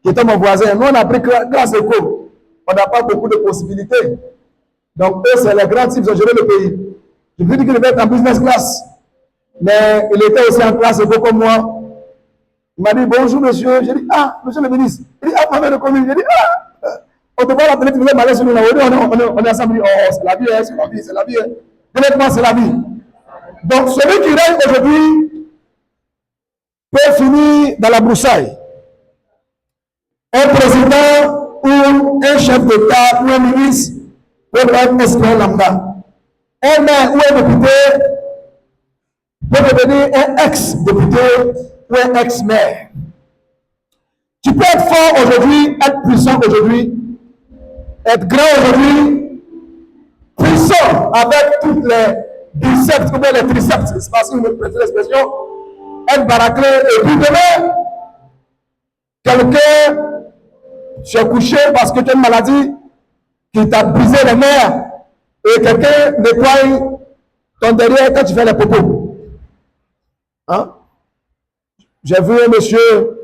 qui était mon voisin. Nous, on a pris grâce au cours. On n'a pas beaucoup de possibilités. Donc, eux, c'est les grands types qui ont géré le pays. Je lui ai dit qu'il devait être en business class. Mais il était aussi en classe éco comme moi. Il m'a dit bonjour monsieur. J'ai dit monsieur le ministre. Il dit ma mère de commune. J'ai dit on te voit la télé, tu veux m'aller sur nous là. On est ensemble. Oh, c'est la vie, c'est la vie, c'est la vie. Honnêtement, c'est la vie. Donc, celui qui règne aujourd'hui peut finir dans la broussaille. Un président ou un chef d'État ou un ministre peut être un espion lambda. Un maire ou un député peut devenir un ex-député ou un ex-maire. Tu peux être fort aujourd'hui, être puissant aujourd'hui, être grand aujourd'hui, puissant avec toutes les biceps, ou bien les triceps, c'est pas si vous me prêtez l'expression, être baraqué, et puis demain, quelqu'un s'est couché parce que tu as une maladie qui t'a brisé les nerfs, et quelqu'un nettoie ton derrière quand tu fais les popos. Hein? J'ai vu un monsieur,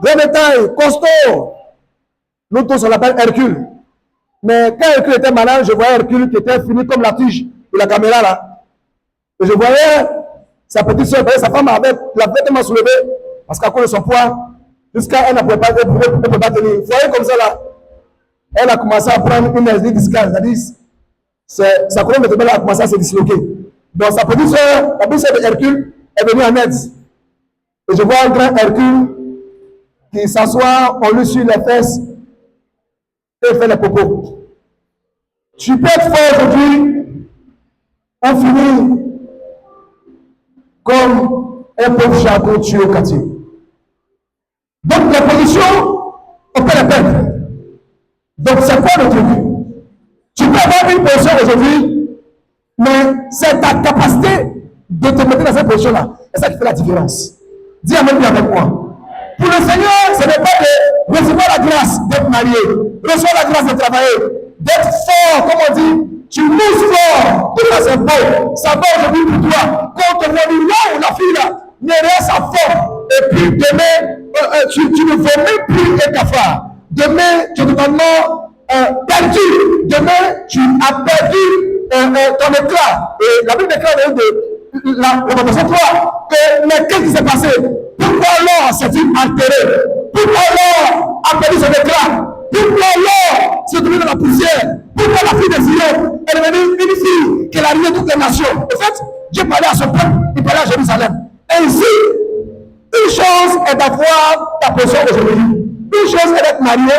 grand détail, costaud. Nous tous on l'appelle Hercule. Mais quand Hercule était malade, je voyais Hercule qui était fini comme la tige de la caméra là. Et je voyais sa petite soeur, sa femme avait la tellement soulevée parce qu'à cause de son poids, jusqu'à elle ne pouvait pas tenir. Vous voyez comme ça là. Elle a commencé à prendre une hernie discale, c'est-à-dire sa colonne vertébrale a commencé à se disloquer. Donc sa petite soeur, la petite soeur de Hercule, est venue en aide. Et je vois un grand Hercule qui s'assoit, on lui suit les fesses et fait les popos. Tu peux être fort aujourd'hui, on finit comme un pauvre charbon tué au quartier. Donc la position, on peut la perdre. Donc c'est quoi le truc? Tu peux avoir une position aujourd'hui, mais c'est ta capacité de te mettre dans cette position-là. C'est ça qui fait la différence. Dis amen bien avec moi. Pour le Seigneur, ce n'est pas de recevoir la grâce d'être marié, recevoir la grâce de travailler, d'être fort, comme on dit, tu mousses fort, tout ça c'est beau, ça va aujourd'hui pour toi. Quand on te voit dire, waouh, la fille là, n'est sa forme, et puis demain, tu ne veux même plus un cafard. Demain, tu es totalement perdu. Demain, tu as perdu ton éclat. Et la Bible déclare de la Révélation 3 que mais qu'est-ce qui s'est passé? Pourquoi l'or s'est-il altéré? Pourquoi l'or a perdu son éclat? Pourquoi l'or s'est trouvé dans la poussière? Pourquoi la fille de Sion est devenue une fille qui a arrivé toutes les nations? En fait, Dieu parlait à son peuple, il parlait à Jérusalem. Ainsi, une chose est d'avoir ta position aujourd'hui. Une chose est d'être marié,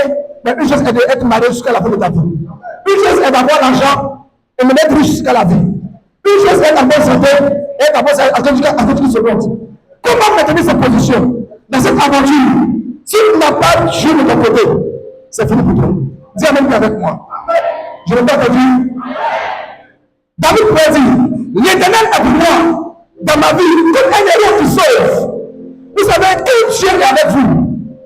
mais une chose est d'être marié jusqu'à la fin de ta vie. Une chose est d'avoir l'argent et me d'être riche jusqu'à la vie. Une chose est d'avoir santé et d'avoir jusqu'à seconde. Comment maintenir cette position dans cette aventure? Si tu n'as pas Dieu de ton côté, c'est fini pour toi. Dis amen avec moi. Je ne l'ai pas entendu. David pourrait dire, l'Éternel est pour moi dans ma vie comme un héros qui sauve. Vous savez, quand Dieu est avec vous,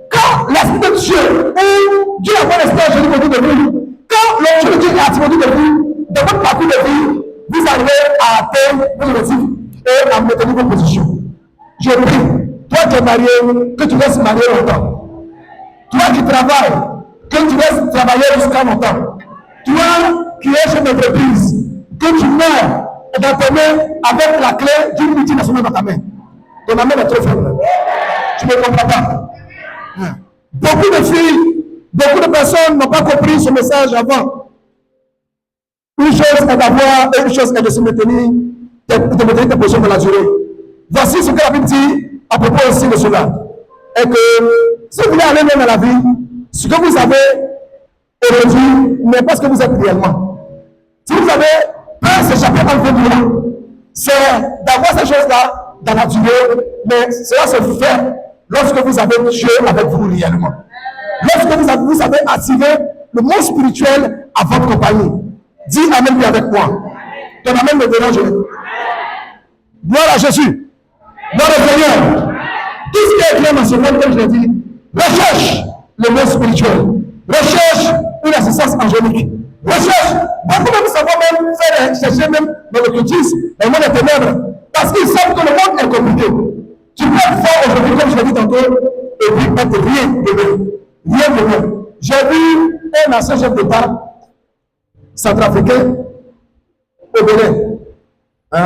quand l'Esprit de Dieu, ou Dieu a fait l'esprit angélique autour de vous, quand l'onction de Dieu est actif autour de vous, dans votre parcours de vie, vous arrivez à atteindre vos objectifs et à maintenir vos positions. Je prie, toi qui es marié, que tu restes marié longtemps. Toi qui travailles, que tu restes travailler jusqu'à longtemps. Toi qui es chef d'entreprise, que tu meurs dans tes mains avec la clé d'une multinationale dans ta main. Ton amène est trop faible. Tu ne comprends pas. Beaucoup de filles, beaucoup de personnes n'ont pas compris ce message avant. Une chose est d'avoir et une chose est de se maintenir, de maintenir tes positions dans la durée. Voici ce que la Bible dit à propos aussi de cela. Et que si vous voulez aller même dans la vie, ce que vous avez aujourd'hui n'est pas ce que vous êtes réellement. Si vous avez peur s'échapper en vous, c'est d'avoir ces choses-là dans la durée, mais cela se fait lorsque vous avez Dieu avec vous réellement. Lorsque vous avez attiré le monde spirituel à votre compagnie. Dis amen bien avec moi. Ton amen me dérange. Gloire à Jésus. Gloire au Seigneur. Tout ce qui est écrit dans ce monde, comme je l'ai dit, recherche le monde spirituel. Recherche une assistance angélique. Recherche. Beaucoup même savoir même faire chercher même dans l'occultisme, dans le monde des ténèbres. Parce qu'ils savent que le monde est compliqué. Tu peux être fort aujourd'hui, comme je l'ai dit tantôt, et puis être rien demain. Rien demain. J'ai vu un ancien chef d'État centrafricain au Bénin.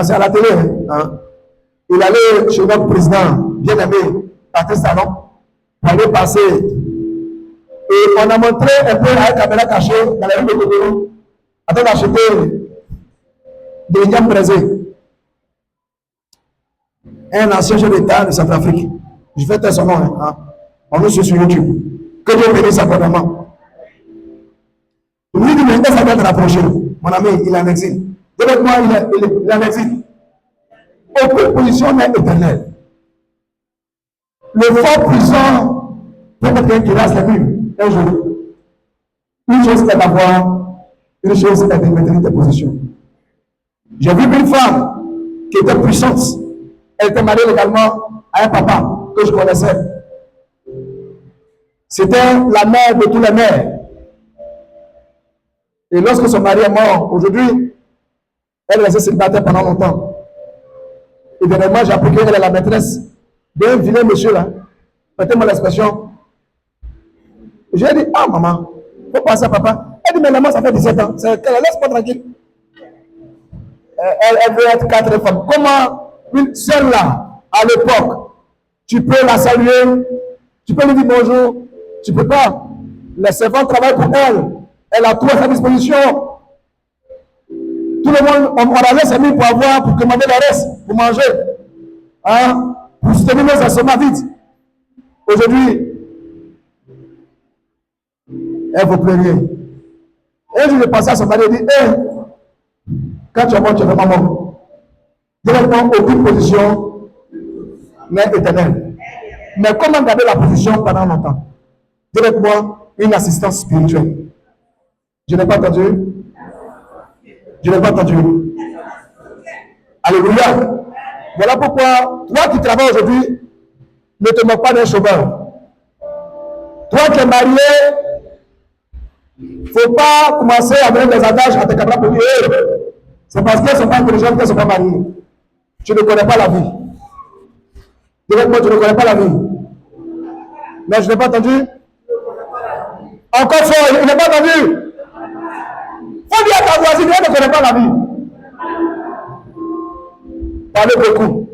C'est à la télé. Il allait chez notre président bien-aimé, Patrice Talon, pour aller passer. Et on a montré un peu à la caméra cachée dans la rue de Cotonou, en train d'acheter des liens brisés. un ancien chef d'État de Centrafrique. Je vais taire son nom. Hein. On nous suit sur YouTube. Que Dieu bénisse abondamment. Lui dit, mais ça va te rapprocher. Mon ami, il est en exil. Avec moi, il est en exil. Aucune position n'est éternelle. Le fort puissant peut être quelqu'un qui reste la mule un jour. Une chose est d'avoir, une chose est de maintenir tes positions. J'ai vu une femme qui était puissante. Elle était mariée également à un papa que je connaissais. C'était la mère de tous les mères. Et lorsque son mari est mort, aujourd'hui, elle restait célibataire pendant longtemps. Et dernièrement, j'ai appris qu'elle est la maîtresse d'un vilain monsieur là. Mettez-moi l'expression. J'ai dit, ah maman, faut penser à papa. Elle dit, mais maman, ça fait 17 ans. Laisse-moi tranquille. Elle veut être 4 femmes. Comment une seule là, à l'époque, tu peux la saluer, tu peux lui dire bonjour, tu peux pas. Les servants travaillent pour elle. Elle a tout à sa disposition. Tout le monde, on avait ses mis pour commander le reste, pour manger. Hein? Pour soutenir nos assommats vite. Aujourd'hui, elle ne vaut plus rien. Et je passais à son mari et dit, hey, quand tu es mort, tu es vraiment mort. Directement, aucune position n'est éternelle. Mais comment garder la position pendant longtemps? Directement, une assistance spirituelle. Je n'ai pas entendu. Je n'ai pas entendu. Alléluia. Voilà pourquoi, toi qui travailles aujourd'hui, ne te moque pas d'un chômeur. Toi qui es marié, il ne faut pas commencer à mettre des attaches à tes camarades pour dire c'est parce qu'elles ne sont pas intelligentes qu'elles ne sont pas mariées. Tu ne connais pas la vie. Directement, tu ne connais pas la vie. Mais je n'ai pas entendu. Encore fort, il n'est pas entendu. Il faut dire à ta voisine, elle ne connaît pas la vie. Parlez beaucoup.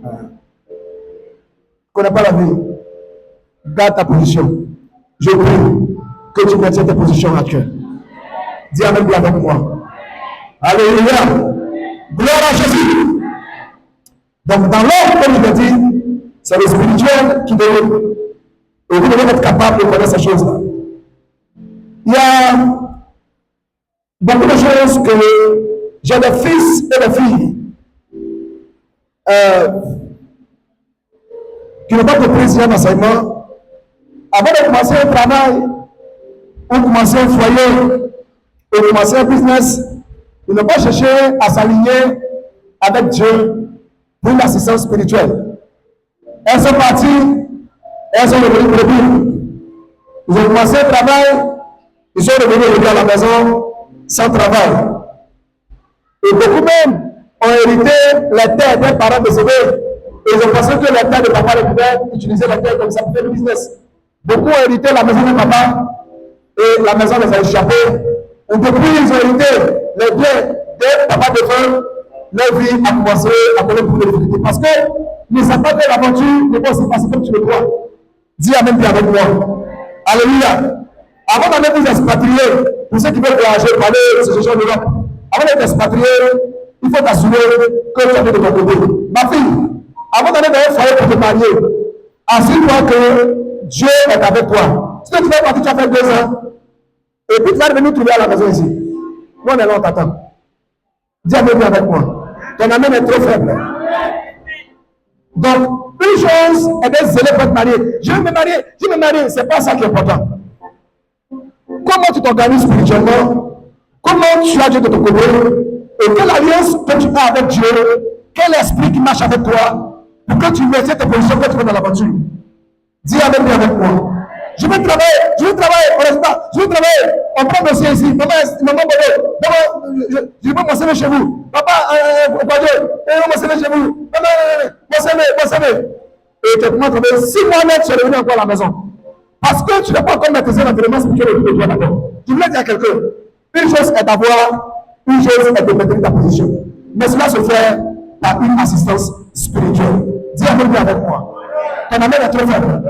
Tu ne connais pas la vie. Garde ta position. Je prie que tu maintiennes ta position actuelle. Dis Amen avec moi. Alléluia. Gloire à Jésus. Donc, dans l'ordre, comme je l'ai dit, c'est le spirituel qui doit. Et vous devez être capable de connaître ces choses-là. Il y a beaucoup de choses que j'ai des fils et des filles qui n'ont pas compris un enseignement. Avant de commencer un travail, ou commencer un foyer, ou commencer un business, ils n'ont pas cherché à s'aligner avec Dieu pour une assistance spirituelle. Elles sont parties, elles sont revenues pour le but. Ils ont commencé un travail, ils sont revenus à la maison sans travail. Et beaucoup même ont hérité les terres des parents décédés. Et ils ont pensé que les terres de papa les pouvaient utiliser les terres comme ça pour faire le business. Beaucoup ont hérité la maison de papa et la maison les a échappé. Et depuis, ils ont hérité les biens des papas de feu. Leur vie a commencé à connaître beaucoup de difficultés. Parce que ne savent pas que l'aventure ne peut pas se passer comme tu le crois. Dis Amen bien avec moi. Alléluia. Avant d'aller vous expatrier, pour ceux qui veulent voyager, pour aller sur ce genre d'Europe, avant d'être expatrié, il faut t'assurer que tu es de ton côté. Ma fille, avant d'aller dans un foyer pour te marier, assure-toi que Dieu est avec toi. Si tu vas partir, tu vas faire 2 ans, et puis tu vas venir trouver à la maison ici. Nous, on est là, on t'attend. Dis Amen bien avec moi. Ton amen est trop faible. Donc, une chose est d'être zélé pour être marié. Je veux me marier, c'est pas ça qui est important. Comment tu t'organises spirituellement? Comment tu as Dieu de ton côté? Et quelle alliance que tu as avec Dieu? Quel esprit qui marche avec toi? Pour que tu maintiennes tes positions quand tu vas dans l'aventure. Dis Amen bien avec moi. Je veux travailler, on veux travailler. On prend dossier ici. Maman, je veux mon CV chez vous. Papa, mon CV chez vous. Maman, mon CV. Et tu commences à travailler 6 mois net, tu es revenu encore à la maison. Parce que tu n'as pas encore maîtrisé l'entraînement spirituel de toi d'abord. Tu voulais dire à quelqu'un, une chose est d'avoir, une chose est de maîtriser ta position. Mais cela se fait par une assistance spirituelle. Dis Amen bien avec moi. Ton amen est trop faible.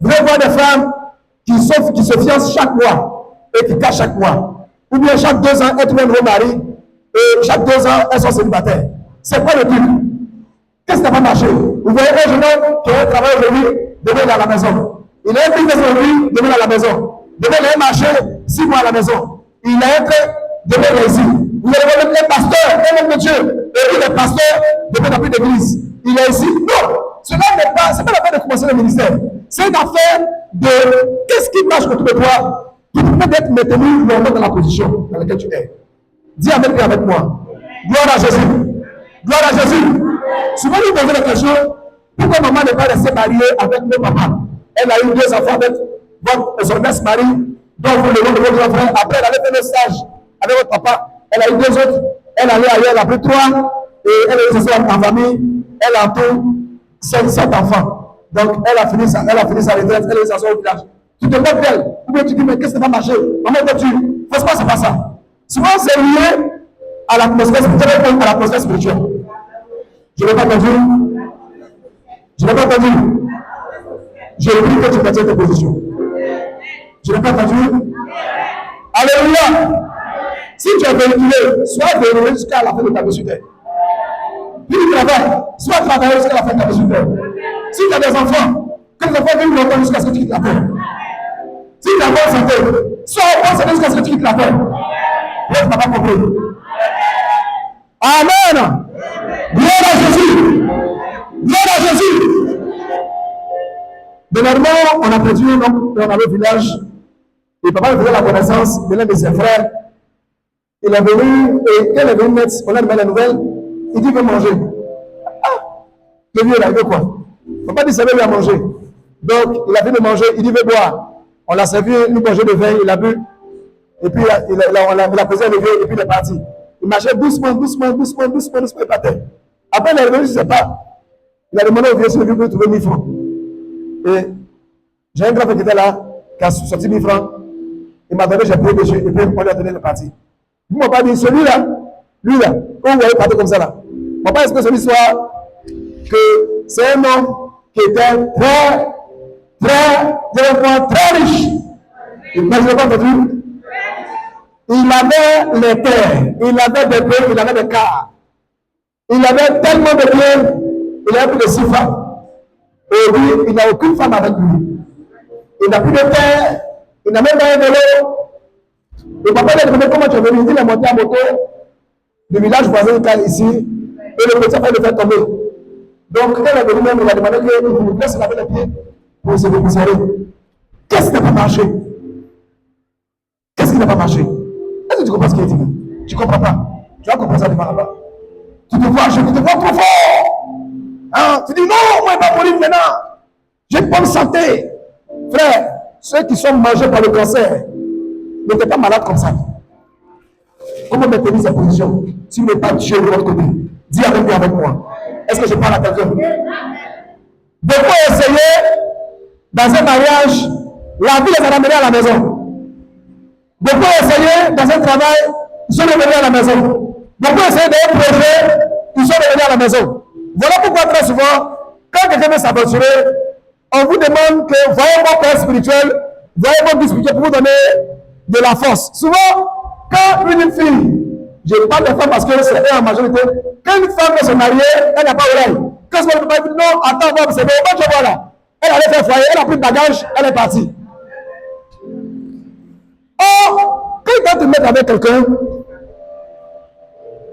Vous allez voir des femmes qui se fiancent chaque mois et qui cachent chaque mois. Ou bien chaque 2 ans, elles trouvent un nouveau mari Et chaque 2 ans, elles sont célibataires. C'est quoi le truc? Qu'est-ce qui n'a pas marché? Vous voyez un jeune homme qui a un travail aujourd'hui, demain il est à la maison. Il a un business aujourd'hui, demain il est à la maison. Demain il a un marché, 6 mois à la maison. Il a un train, demain il est ici. Vous allez voir un pasteur, un homme de Dieu. Et il est pasteur, demain il n'a plus d'église. Il est ici. Non! Cela n'est pas, c'est pas l'affaire de commencer le ministère. C'est une affaire de qu'est-ce qui marche autour de toi pour te permettre d'être maintenu longtemps dans la position dans laquelle tu es. Dis avec moi. Gloire à Jésus. Gloire à Jésus. Souvent, nous posons la question, pourquoi maman n'est pas restée mariée avec mon papa? Elle a eu 2 enfants avec son ex-mari, dont vous le nom de votre frère. Après, elle allait faire le stage avec votre papa. Elle a eu 2 autres. Elle allait ailleurs, elle a pris 3. Et elle est restée en famille. Elle a tout 7 enfants. Donc, elle a fini sa retraite. Elle est restée au village. Tu te moques d'elle. Ou bien tu dis, mais qu'est-ce qui va marcher? Maman, tu franchement, c'est pas ça. Souvent, c'est lié à l'atmosphère spirituelle, à l'atmosphère spirituelle. Je n'ai pas entendu. Je n'ai pas entendu. J'ai pris que tu maintiens tes positions. Je n'ai pas entendu. Alléluia. Si tu es véhiculé, sois véhiculé jusqu'à la fin de ta vie sur terre. Si tu travailles, sois travaillé jusqu'à la fin de ta vie sur terre. Si tu as des enfants, que les enfants vivent longtemps jusqu'à ce que tu quittes la terre. Si tu as bonne santé, sois en bonne santé jusqu'à ce que tu quittes la terre. Là, tu n'as pas compris. Amen. Gloire à Jésus. Gloire à Jésus. Dernièrement, on a perdu un homme dans le village. Et papa faisait la connaissance de l'un de ses frères. Il est venu, et quand il est venu mettre, on a donné la nouvelle, il dit qu'il veut manger. Ah, le vieux, il veut quoi? Papa dit, c'est lui à manger. Donc, il a venu manger, il dit, il veut boire. On l'a servi une gorgée de vin, il a bu. Et puis, on a posé le vieux, et puis il est parti. Il marchait doucement, il partait. Après, il est revenu, je ne sais pas. Il a demandé au vieux si le vieux pouvait trouver 1000 francs. Et j'ai un grand frère qui était là, qui a sorti 1000 francs. Il m'a donné, j'ai pris dessus, et puis on lui a donné le parti. Vous m'avez pas dit, celui-là, lui-là, quand vous voyez partir comme ça là, mon père explique son histoire que c'est un homme qui était très riche. Je n'ai pas entendu. Il avait les terres, il avait des bœufs, il avait des cars. Il avait tellement de biens, il avait plus de 6 femmes. Et lui, il n'a aucune femme avec lui. Il n'a plus de terre, il n'a même pas un vélo. Le papa lui a demandé comment tu es venu. Il dit, il est monté à moto du village voisin qui est ici. Et le petit a fait le faire tomber. Donc, quand il est venu même, il a demandé qu'il nous laisse laver les pieds pour se dépoussiérer. Qu'est-ce qui n'a pas marché? Qu'est-ce qui n'a pas marché? Est-ce que tu comprends ce qu'il dit? Tu ne comprends pas. Tu vas comprendre ça devant là-bas. Tu te vois trop fort. Hein? Tu dis non, moi, il va mourir maintenant. J'ai une bonne santé. Frère, ceux qui sont mangés par le cancer, n'étaient pas malades comme ça. Comment maintenir sa position si vous n'êtes pas Dieu de votre côté? Dis avec moi. Est-ce que je parle à quelqu'un? Beaucoup ont essayé dans un mariage, la vie les a ramenés à la maison. Beaucoup ont essayé dans un travail, ils sont revenus à la maison. Beaucoup ont essayé dans un projet, ils sont revenus à la maison. Voilà pourquoi très souvent, quand quelqu'un veut s'aventurer, on vous demande que voyez vos pères spirituels, voyez vos guides spirituels pour vous donner de la force. Souvent, quand une fille, je parle de femmes parce que c'est en majorité, quand une femme veut se marier, elle n'a pas oreille. Quand ce qu'on dit non, attends, bon, c'est bon, je vois là. Elle allait faire foyer, elle a pris le bagage, elle est partie. Or, quand tu vas te mettre avec quelqu'un,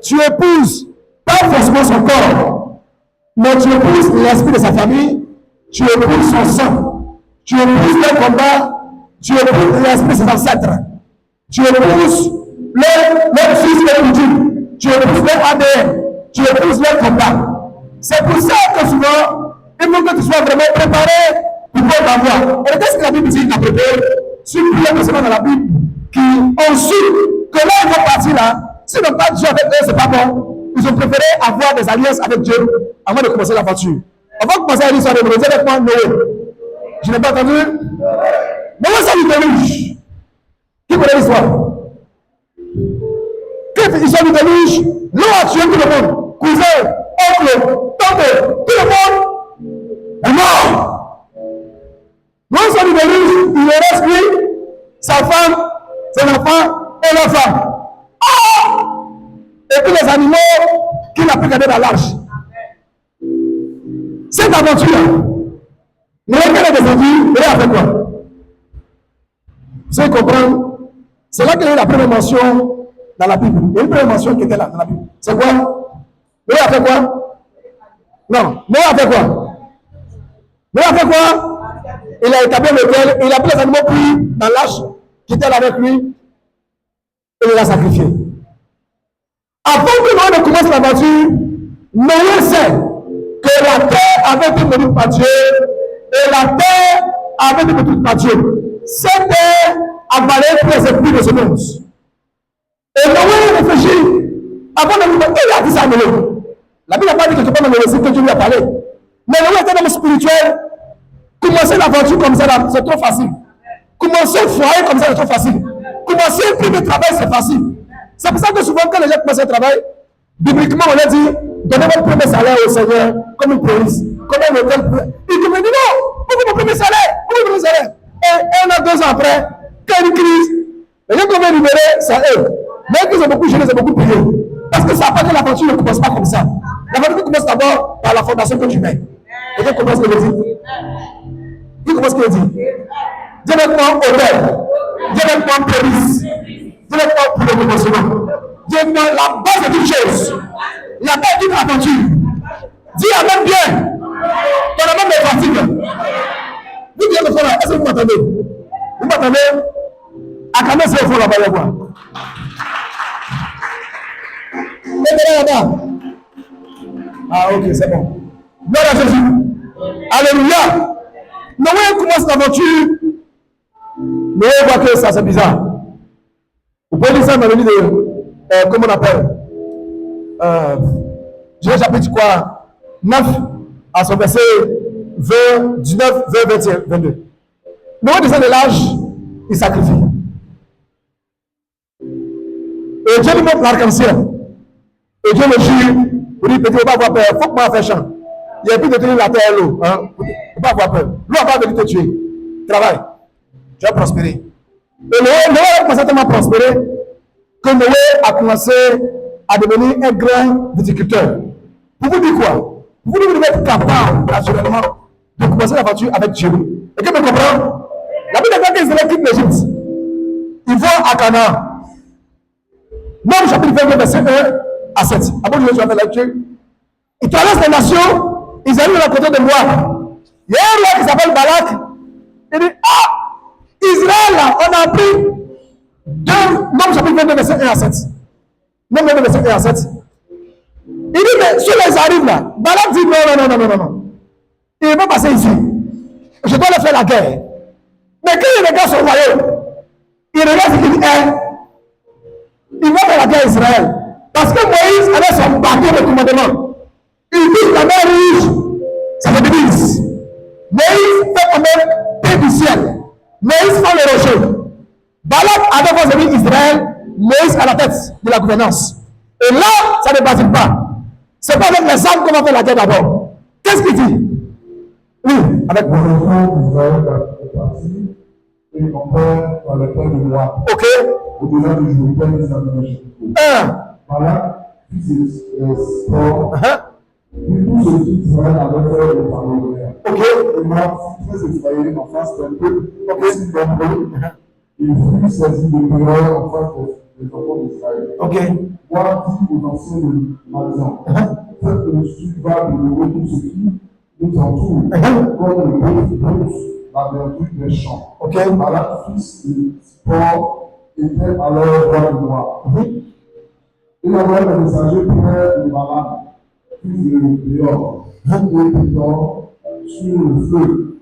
tu épouses pas forcément son corps, mais tu épouses l'esprit de sa famille, tu épouses son sang, tu épouses leur combat, tu épouses l'esprit de ses ancêtres, tu épouses leur fils et coutume, tu épouses leur ADN, tu épouses leur combat. C'est pour ça que souvent, il faut que tu sois vraiment préparé pour pouvoir t'avoir. Et qu'est-ce que la Bible dit à propos? Sur plusieurs personnes dans la Bible qui ont su que là, ils vont partir là, s'ils n'ont pas Dieu avec eux, c'est pas bon. Ils ont préféré avoir des alliances avec Dieu avant de commencer l'aventure. On va commencer à l'histoire de Noé. Dis avec moi, Noé. Je n'ai pas entendu. Noé, c'est du déluge. Qui connaît l'histoire? Qu'est-ce que l'histoire du déluge? L'eau a tué tout le monde. Cousin, oncle, tante, tout le monde est mort. Noé, c'est du déluge. Il reste lui, sa femme, ses enfants et leur femme. Oh! et puis les animaux qu'il a pu garder dans l'arche. Cette aventure, Noé quand il est descendu, Noé a fait quoi? Vous savez comprendre? C'est là qu'il y a eu la première mention dans la Bible. Il y a une première mention qui était là dans la Bible. C'est quoi? Noé a fait quoi? Non, Noé a fait quoi? Noé a fait quoi? Il a établi l'autel, il a pris les animaux pris dans l'arche qui était là avec lui et il l'a sacrifié. Avant que Noé ne commence l'aventure, Noé sait que la terre avait été maudite par Dieu et la terre avait été maudite par Dieu. Cette terre avalait tous les esprits de ce monde. Et Noé réfléchit avant de lui dire, il a dit ça à Noé. La Bible n'a pas dit que tu peux me laisser que Dieu lui a parlé. Mais Noé était un homme spirituel. Commencer l'aventure comme ça, c'est trop facile. Commencer le foyer comme ça, c'est trop facile. Commencer un premier travail, c'est facile. C'est pour ça que souvent, quand les gens commencent un travail, bibliquement, on leur dit, donnez votre premier salaire au Seigneur, comme une police, comme un hôtel. Ils te disent, non, pourquoi mon premier salaire? Pourquoi mon premier salaire? Et 1 an, 2 ans après, quand il y a une crise, les gens qu'on veut libérer, c'est eux. Même qu'ils ont beaucoup géré, c'est beaucoup payé. Parce que ça n'a pas que l'aventure ne commence pas comme ça. L'aventure commence d'abord par la fondation que tu mets. Et tu commences ce qu'il dit. Qui commence ce qu'il dit? Dieu n'est pas hôtel. Dieu n'est pas police. Dieu n'est pas pour le promotion. Dieu est la base de toute chose. Il n'y a pas d'une aventure. Dis amen bien. Dans la même des pratiques. Vous dites le fond là, est-ce que vous m'entendez? Vous m'entendez? À quand même c'est le fond là-bas, les voix. Mettez-le là-bas. Ah ok, c'est bon. Gloire à Jésus. Alléluia. Noé commence l'aventure. Noé voit que ça c'est bizarre. Vous pouvez lire ça dans le livre de, comment on appelle, Genèse chapitre quoi, 9 à son verset 20, 19, 20, 21, 22. Noé descend de l'âge, il sacrifie. Et Dieu lui montre l'arc-en-ciel. Et Dieu le jure, il dit, petit, il ne faut pas avoir peur, il faut que moi fasse champ. Il n'y a plus de tenir la terre et l'eau. Hein? Il ne faut pas avoir peur. L'eau va venir te tuer. Travaille. Tu vas prospérer. Et Noé a commencé tellement à prospérer que Noé a commencé à devenir un grand viticulteur. Pour vous dire quoi? Vous devez être capable, naturellement, de commencer l'aventure avec Dieu. Et que me comprend? La Bible dit qu'Israël quitte l'Égypte. Il va à Canaan. Même chapitre 22, verset 1 à 7. Avant de faire la lecture, il traverse les nations. Ils arrivent à côté de moi. Il y a un roi qui s'appelle Balak. Il dit, ah, Israël, là, on a pris Nom chapitre 22, verset 1 à 7. Nom 22, verset 1 à 7. Il dit, mais si les arrivent là, Balak dit, non. Il ne peut passer ici. Je dois leur faire la guerre. Mais quand il regarde son royaume, il regarde ce qu'il dit, il va faire la guerre à Israël. Parce que Moïse avait son bateau de commandement. Il dit la mer rouge, ça me divise. Moïse fait quand même paix du ciel. Moïse fait le rocher. Balak avait forcément Israël, Moïse à la tête de la gouvernance. Et là, ça ne bascule pas. C'est pas avec les armes qu'on va faire la guerre d'abord. Qu'est-ce qu'il dit? Oui, avec moi. Israël est parti et mon père dans le père de moi. Ok. Au-delà du Jourdain, ils avaient Égypte. Balak, fils de Sport. Puis tout ce qu'Israël avait fait de Pharaon. Ok. Il m'a très effrayé en face d'un peuple aussi nombreux. Il fut saisi de terreur en face des enfants d'Israël. Ok. Moi, dit aux anciens de Madian, faites le suivant de l'eau tout ce qui nous entoure, comme le bœuf brousse la verdure des champs. Ok. Balak, fils de Sport, était alors roi de Moab. Il avait un messager près de Balaam, fils de Béor, et Pétor, sur le feu,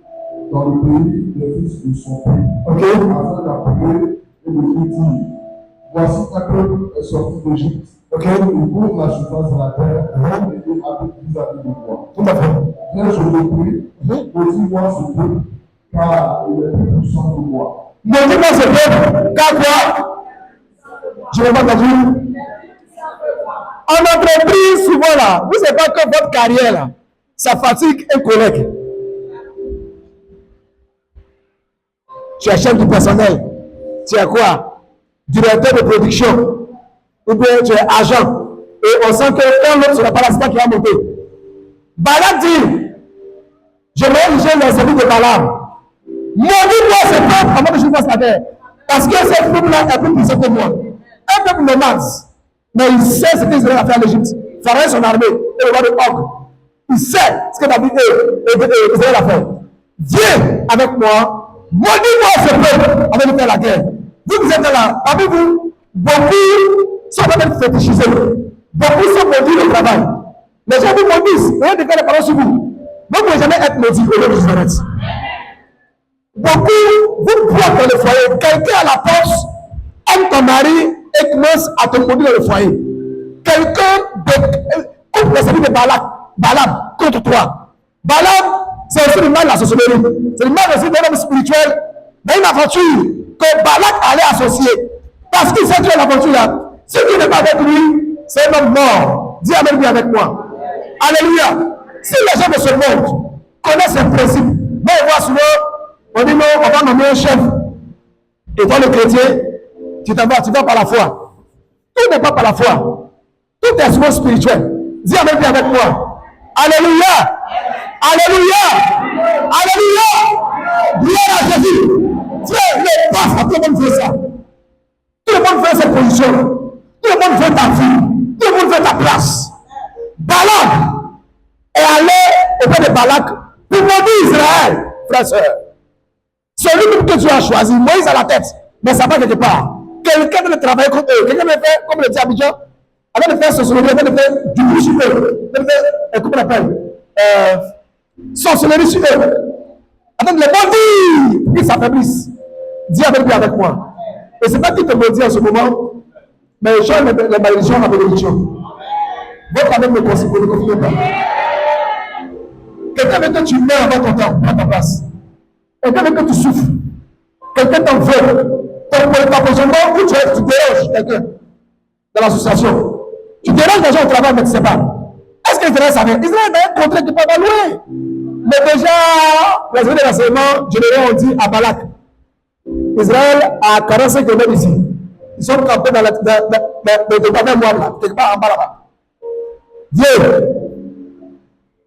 dans le pays des fils de son pays, afin d'appeler et de lui dire, voici un peuple est sorti d'Égypte, il couvre la surface de la terre, et il habite vis-à-vis de moi. Tout à fait. Viens, je te prie, maudis-moi ce peuple, car il est plus puissant que moi. Maudis-moi ce peuple, car quoi? Je ne vais pas t'entendre. En entreprise, souvent là, vous ne savez pas que votre carrière là, ça fatigue un collègue. Tu es chef du personnel. Tu es quoi? Directeur de production. Ou bien tu es agent. Et on sent qu'un autre sur la parasita qui a monté. Balak dit, je vais ériger les ennemis de Balaam. Maudit-moi ce peuple avant que je fasse la terre. Parce que ce peuple-là est plus puissant que moi. Un peuple nomade. Mais il sait ce qu'Israël a fait en Égypte. Pharaon son armée et le roi de Og. Il sait ce que David et Israël a fait. Viens avec moi. Maudis-moi ce peuple avant de faire la guerre. Vous êtes là. Parmi vous, beaucoup sont en train de fétichiser. Beaucoup sont maudits au travail. Les gens vous maudissent. Rien de faire les paroles sur vous. Vous ne pouvez jamais être maudit au lieu de vous arrêter. Beaucoup vous bloquent dans le foyer. Quelqu'un à la porte aime ton mari et commence à te maudire dans le foyer. Quelqu'un coupe les amis de Balaam contre toi. Balaam, c'est aussi le mal de la sorcellerie. C'est le mal aussi d'un homme spirituel. Dans une aventure que Balak allait associer. Parce qu'il sait que l'aventure là, si tu n'es pas avec lui, c'est un homme mort. Dis amen lui avec moi. Alléluia. Si les gens de ce monde connaissent ces principes, moi on voit souvent, on dit non, on va nommer un chef. Et toi le chrétien, tu vas par la foi. Tout n'est pas par la foi. Tout est souvent spirituel. Dis amen lui avec moi. Alléluia. Alléluia. Alléluia. Gloire à Jésus. Frère, le passe, tout le monde fait ça. Tout le monde fait cette position. Tout le monde fait ta vie. Tout le monde fait ta place. Balak est allé auprès de Balak pour maudire Israël, frère et soeur. Celui que tu as choisi, Moïse à la tête, mais ça va quelque part. Quelqu'un veut travailler comme eux. Quelqu'un veut faire comme le dit Abidjan. Avant de faire sorcellerie, avant de faire du bruit sur eux. Avant de faire, comment on appelle sorcellerie sur eux. Avant de les maudire pour qu'ils s'affaiblissent. Dis avec moi. Et c'est pas qui te maudit en ce moment, mais les gens, les malédictions, la bénédiction. Votre avec ne confie pas. Quelqu'un veut que tu meurs avant ton temps, à ta place. Quelqu'un veut que tu souffres. Quelqu'un t'en veut. Ton positionnement où tu déranges quelqu'un dans l'association. Tu déranges les gens au travail, mais tu ne sais pas. Est-ce qu'Israël savait? Israël n'a un contrat qui peut pas loin. Mais déjà, les années de l'enseignement général ont dit à Balak, Israël à 45 km ici. Ils sont campés dans le mois là, quelque part en bas là-bas. Viens.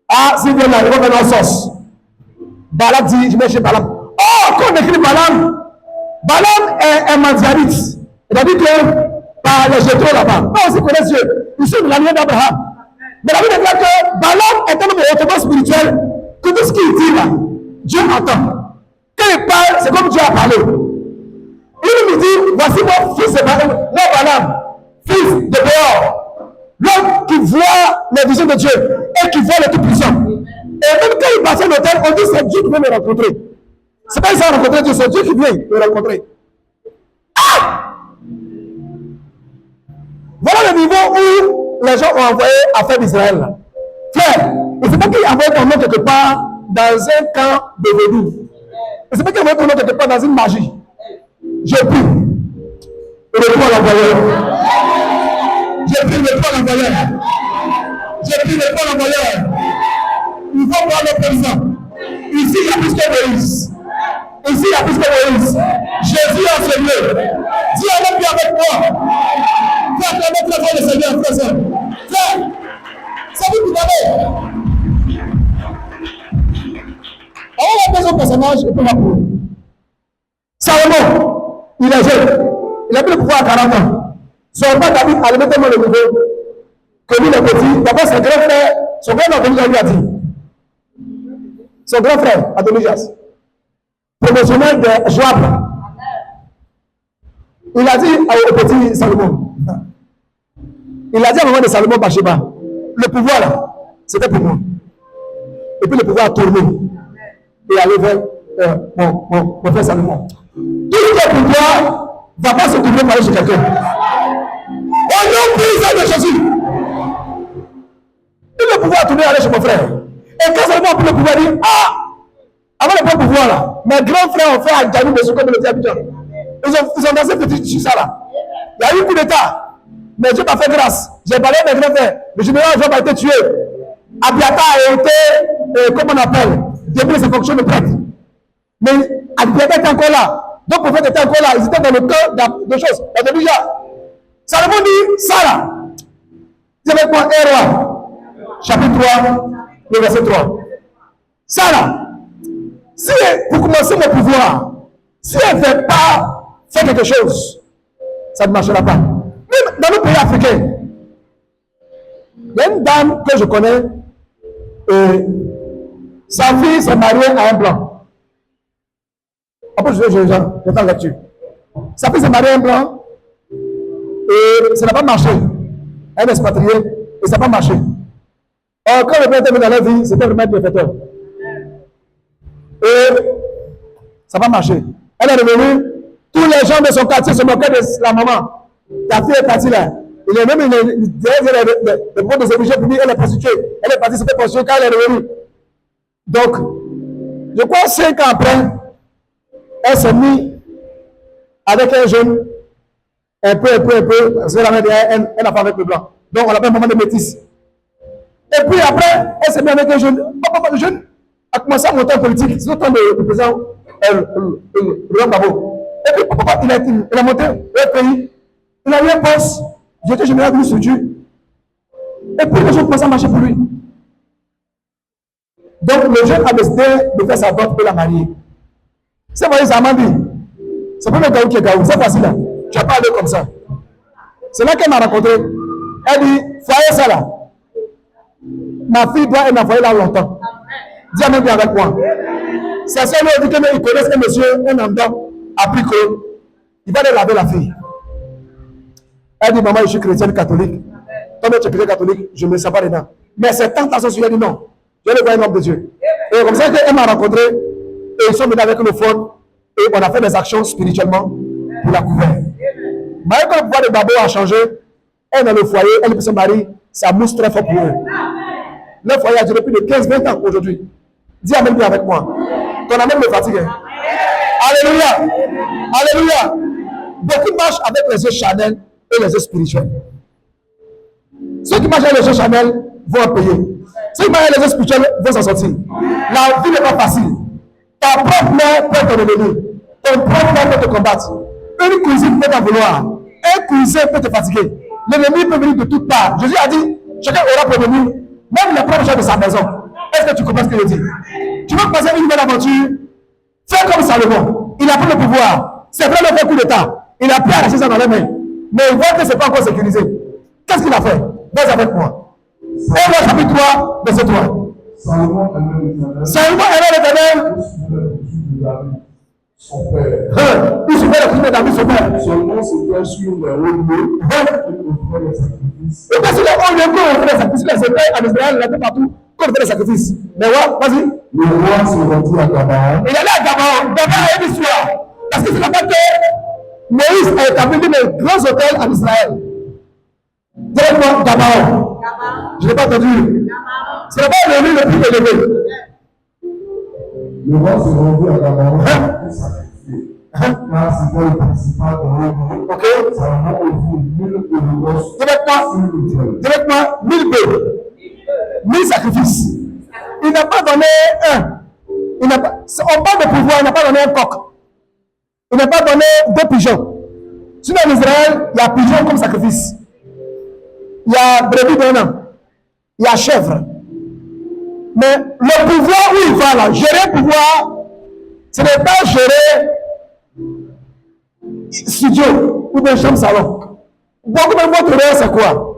Ah, s'ils viennent là, ils vont venir en sauce. Balak dit, je vais chez Balaam. Oh, quand on écrit Balaam, Balaam est un madianite. Il a dit que par les Jétro là-bas. Non, aussi connaissent Dieu. Ils sont de la lignée d'Abraham. Mais la Bible déclare que Balaam est un homme hautement spirituel. Que tout ce qu'il dit là, Dieu entend. Quand il parle, c'est comme Dieu a parlé. Il me dit, voici mon fils de Balaam, fils de Béor, l'homme qui voit les visions de Dieu et qui voit le Tout-Puissant. Et même quand il passait à l'hôtel, on dit c'est Dieu qui vient me rencontrer. C'est pas il s'est rencontré Dieu, c'est Dieu qui vient me rencontrer. Ah! Voilà le niveau où les gens ont envoyé affaire d'Israël. Frère, il ne faut pas qu'il envoie ton nom quelque part dans un camp de vaudou. Il ne faut pas qu'il envoie ton nom quelque part dans une magie. J'ai pris le poids à l'envoyeur. J'ai pris le poids à l'envoyeur. J'ai pris le poids à l'envoyeur. Il faut voir le président. Ici, il y a plus que Moïse. Ici, il y a plus que Moïse. Jésus en Seigneur. Dis avec lui avec moi. Frère, acclamez très fort le Seigneur, frère, frère. Frère, c'est vous qui l'avez. On va faire son personnage et puis on va pour. Salomon. Il est jeune. Il a pris le pouvoir à 40 ans. Son père David a levé tellement le niveau que lui, le petit, d'abord son grand frère, son grand frère lui a dit. Son grand frère, Adonijas, promotionnel de Joab. Il a dit au petit Salomon. Il a dit à un moment de Salomon Bathsheba, le pouvoir là, c'était pour moi. Et puis le pouvoir a tourné. Et allé vers mon frère Salomon. Tout le pouvoir ne va pas se tourner pour aller chez quelqu'un. Au nom puissant de Jésus. Tout le pouvoir a tourné aller chez mon frère. Et quand Salomon a pris le pouvoir, il dit, ah, avant le bon pouvoir là, mes grands frères ont fait à Djanou, mais comme le dit Abidjan. Ils ont dansé petit sur ça là. Il y a eu un coup d'état. Mais Dieu m'a fait grâce. J'ai parlé à mes grands frères. Le général Job a été tué. Abiatar a été, comment on appelle, déblé ses fonctions de prêtre. Mais Abiatar était encore là. Donc, le prophète était encore là. Ils étaient dans le cœur de choses. Alléluia. Salomon dit, ça là, Dis avec moi, 1 Roi, chapitre 3, le verset 3. Ça là, si pour commencer mon pouvoir, si elle ne fait pas faire quelque chose, ça ne marchera pas. Même dans nos pays africains, il y a une dame que je connais, sa fille s'est mariée à un blanc. Après, j'entends là-dessus. Sa fille s'est mariée à un blanc et ça n'a pas marché. Elle est expatriée et ça n'a pas marché. Or, quand le blanc était venu dans leur vie, c'était vraiment bienfaiteur. Et ça n'a pas marché. Elle est revenue, tous les gens de son quartier se moquaient de la maman. Ta fille est partie là. Il est même derrière le point des objets pour dire elle est prostituée. Elle est partie, c'était prostituée quand elle est revenue. Donc, je crois 5 ans après, elle s'est mise avec un jeune, un peu, parce qu'elle avait un enfant avec le blanc. Donc, on l'appelle maman de métis. Et puis après, elle s'est mise avec un jeune. Le jeune a commencé à monter en politique. C'est le temps du président Laurent Gbagbo. Et puis, papa, il a monté le pays. Il a eu un poste. J'étais général d'une structure. Et puis, les gens commencent à marcher pour lui. Donc, le jeune a décidé de faire sa dot pour la marier. C'est vrai, ça m'a dit. C'est pas le Gaou qui est Gaou. C'est facile là. Tu n'as pas allé comme ça. C'est là qu'elle m'a rencontré. Elle dit, foyer ça là. Ma fille doit être envoyée là longtemps. Dis à même bien avec moi. Sa soeur lui a dit qu'ils connaissent un monsieur, un homme a pris qu'il va aller laver la fille. Elle dit, maman, je suis chrétienne catholique. Toi, tu es chrétien catholique, je ne me sens pas dedans. Mais c'est tentation sur elle, dit non. Je vais le voir un homme de Dieu. Et comme ça qu'elle m'a rencontré, et ils sont venus avec le phone, et on a fait des actions spirituellement pour la couvrir. Mais quand le pouvoir de Babo a changé, elle est dans le foyer, elle et son mari, ça mousse très fort pour eux. Le foyer a duré plus de 15-20 ans aujourd'hui. Dis amen bien avec moi. Ton amen me fatigue. Alléluia. Alléluia. Beaucoup marchent avec les yeux charnels et les yeux spirituels. Ceux qui marchent avec les yeux charnels vont en payer. Ceux qui marchent avec les yeux spirituels vont s'en sortir. La vie n'est pas facile. Ta propre mère peut te ennemi. Ton propre mère peut te combattre. Une cuisine peut t'en vouloir. Un cuisine peut te fatiguer. L'ennemi peut venir de toutes parts. Jésus a dit, chacun aura pour ennemi, même les propres gens de sa maison. Est-ce que tu comprends ce que je dis? Tu veux passer une nouvelle aventure? Fais comme Salomon. Il a pris le pouvoir. C'est vrai, le fait coup d'État. Il a pris à lâcher ça dans les mains. Mais il voit que ce n'est pas encore sécurisé. Qu'est-ce qu'il a fait? Vas avec moi. 1 Roi chapitre 3, verset 3. Salomon aimait l'Éternel. Son père. Il suivait le crime David, son père. Seulement c'était sur les hauts lieux qu'il offrait les sacrifices. Et parce que les hauts lieux qu'on offrait les sacrifices, c'était en Israël, il était partout, qu'on offrait les sacrifices. Mais ouais, vas-y. Le roi se rendit à Gabaon. Il allait à Gabaon. Gabaon est une histoire. Parce que c'est là-bas que Moïse a établi les grands hôtels en Israël. Dis-moi, Gabaon. Je n'ai pas entendu. C'est là-bas le lieu le plus élevé. Le roi se rendit à Gabaon pour sacrifier. Car c'était le principal de l'homme. Ok. Salomon offrit 1000 holocaustes Dis-moi, sur l'autel. dis-moi, 1000 bœufs, 1000 sacrifices. Il n'a pas donné un. On parle de pouvoir, il n'a pas donné un coq. Il n'a pas donné 2 pigeons. Sinon, en Israël, il y a pigeon comme sacrifice. Il y a brebis d'un an. Il y a chèvre. Mais le pouvoir où il va là, gérer le pouvoir, ce n'est pas gérer studio ou bien chambre salon. Beaucoup de votre rêve, c'est quoi?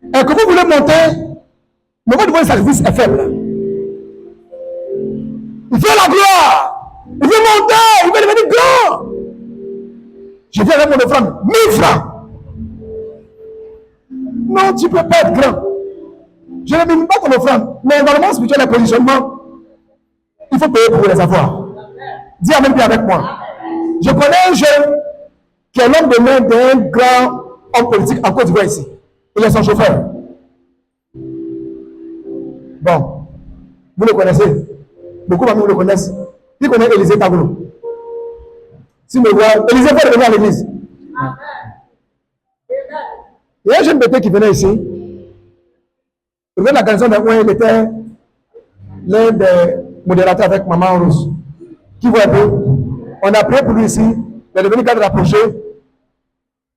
Et que vous voulez monter, mais votre niveau de sacrifice est faible. Il veut la gloire. Il veut monter. Il veut devenir grand. Je viens avec mon offrande. 1000 francs. Non, tu ne peux pas être grand. Je ne mets pas ton offrande. Mais dans le monde spirituel, le positionnement, il faut payer pour les avoir. Dis amen bien avec moi. Je connais un jeune qui est l'homme de main d'un grand homme politique en Côte d'Ivoire ici. Il est son chauffeur. Bon, vous le connaissez. Beaucoup d'amis vous le connaissent. Qui connaît Élisée Tagoulou? Si me voit, Élisée peut revenir à l'église. Il y a un jeune bébé qui venait ici. Il venait de la garnison d'un coin, il était l'un des modérateurs avec Maman Rose. Qui voit un peu? On a prié pour lui ici. Il est devenu cadre rapproché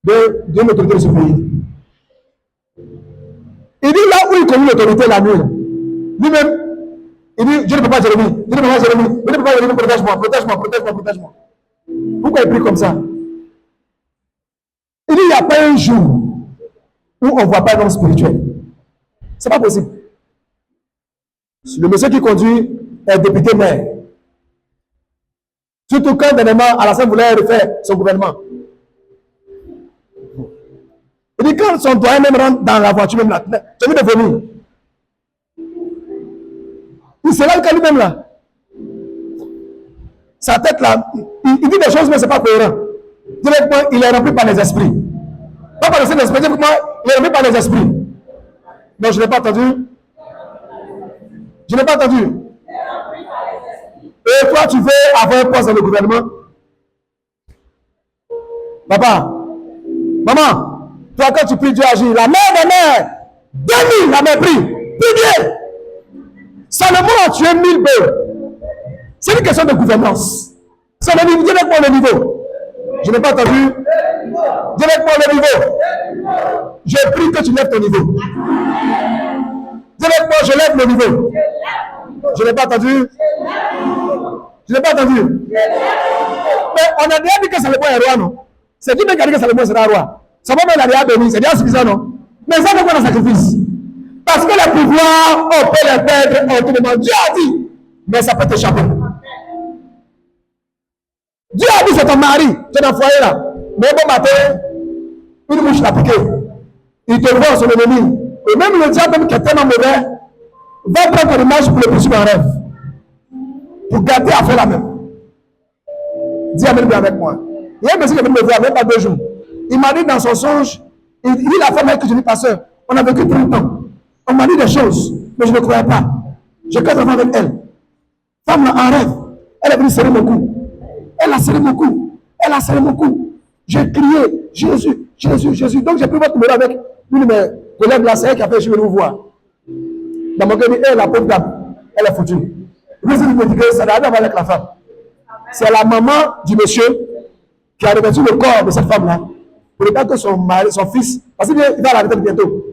d'une autorité de ce pays. Il dit là où il connaît l'autorité la nuit, lui-même, il dit, Dieu ne peut pas Jérémie, Dieu ne peut pas Jérémie, Dieu ne peut pas Jérémie, protège-moi, protège-moi, protège-moi, protège-moi. Pourquoi il prie comme ça? Il dit, il n'y a pas un jour où on ne voit pas un homme spirituel. C'est pas possible. Le monsieur qui conduit est député maire. Surtout quand dernièrement Alassane voulait refaire son gouvernement. Il dit quand son doyen même rentre dans la voiture même là, tu as vu de venir. Il se lève quand lui-même là. Sa tête là, il dit des choses mais c'est pas cohérent. Directement, il est rempli par les esprits. Pas par le Saint-Esprit, directement, il est rempli par les esprits. Non, je n'ai pas entendu. Je n'ai pas entendu. Et toi, tu veux avoir un poste dans le gouvernement? Papa, maman, toi, quand tu pries, Dieu agit. La mère des mères, 2000, la mère prie. Prie Dieu. Salomon a tué 1000 bœufs. C'est une question de gouvernance. C'est le niveau. Dieu n'est pas le niveau. Je n'ai pas entendu. Dieu n'est pas le niveau. Je prie que tu lèves ton niveau. Dieu n'est pas, je lève le niveau. Je n'ai pas entendu. Je n'ai pas entendu. Mais on a déjà dit que Salomon est roi, non? C'est Dieu qui a dit que Salomon sera roi. Salomon l'a déjà béni, c'est déjà suffisant, non? Mais ça, c'est quoi le sacrifice? Parce que le pouvoir, on peut les perdre en tout moment. Dieu a dit, mais ça peut t'échapper. Dieu a dit, c'est ton mari, tu es dans le foyer là. Mais bon matin, une mouche l'a piqué. Il te voit son ennemi. Et même le diable, même qui est tellement mauvais, va prendre ton image pour le poursuivre en rêve. Pour garder à faire la même. Dis Amen bien avec moi. Il y a un monsieur qui est venu me voir, même pas 2 jours. Il m'a dit dans son songe, il dit la femme avec qui je dis pasteur, on a vécu 30 ans. On m'a dit des choses, mais je ne croyais pas. J'ai 4 enfants avec elle. Femme là, en rêve, elle est venue serrer mon cou. Elle a serré mon cou. Elle a serré mon cou. J'ai crié, Jésus, Jésus, Jésus. Donc j'ai pris votre numéro avec une de mes collègues là, c'est elle qui a fait, je vais nous voir. Dans mon cœur, elle, la pauvre dame, elle est foutue. Lui, c'est me dit que ça n'a rien à voir avec la femme. C'est la maman du monsieur qui a revêtu le corps de cette femme-là pour ne pas que son mari, son fils, parce qu'il va à la retraite bientôt,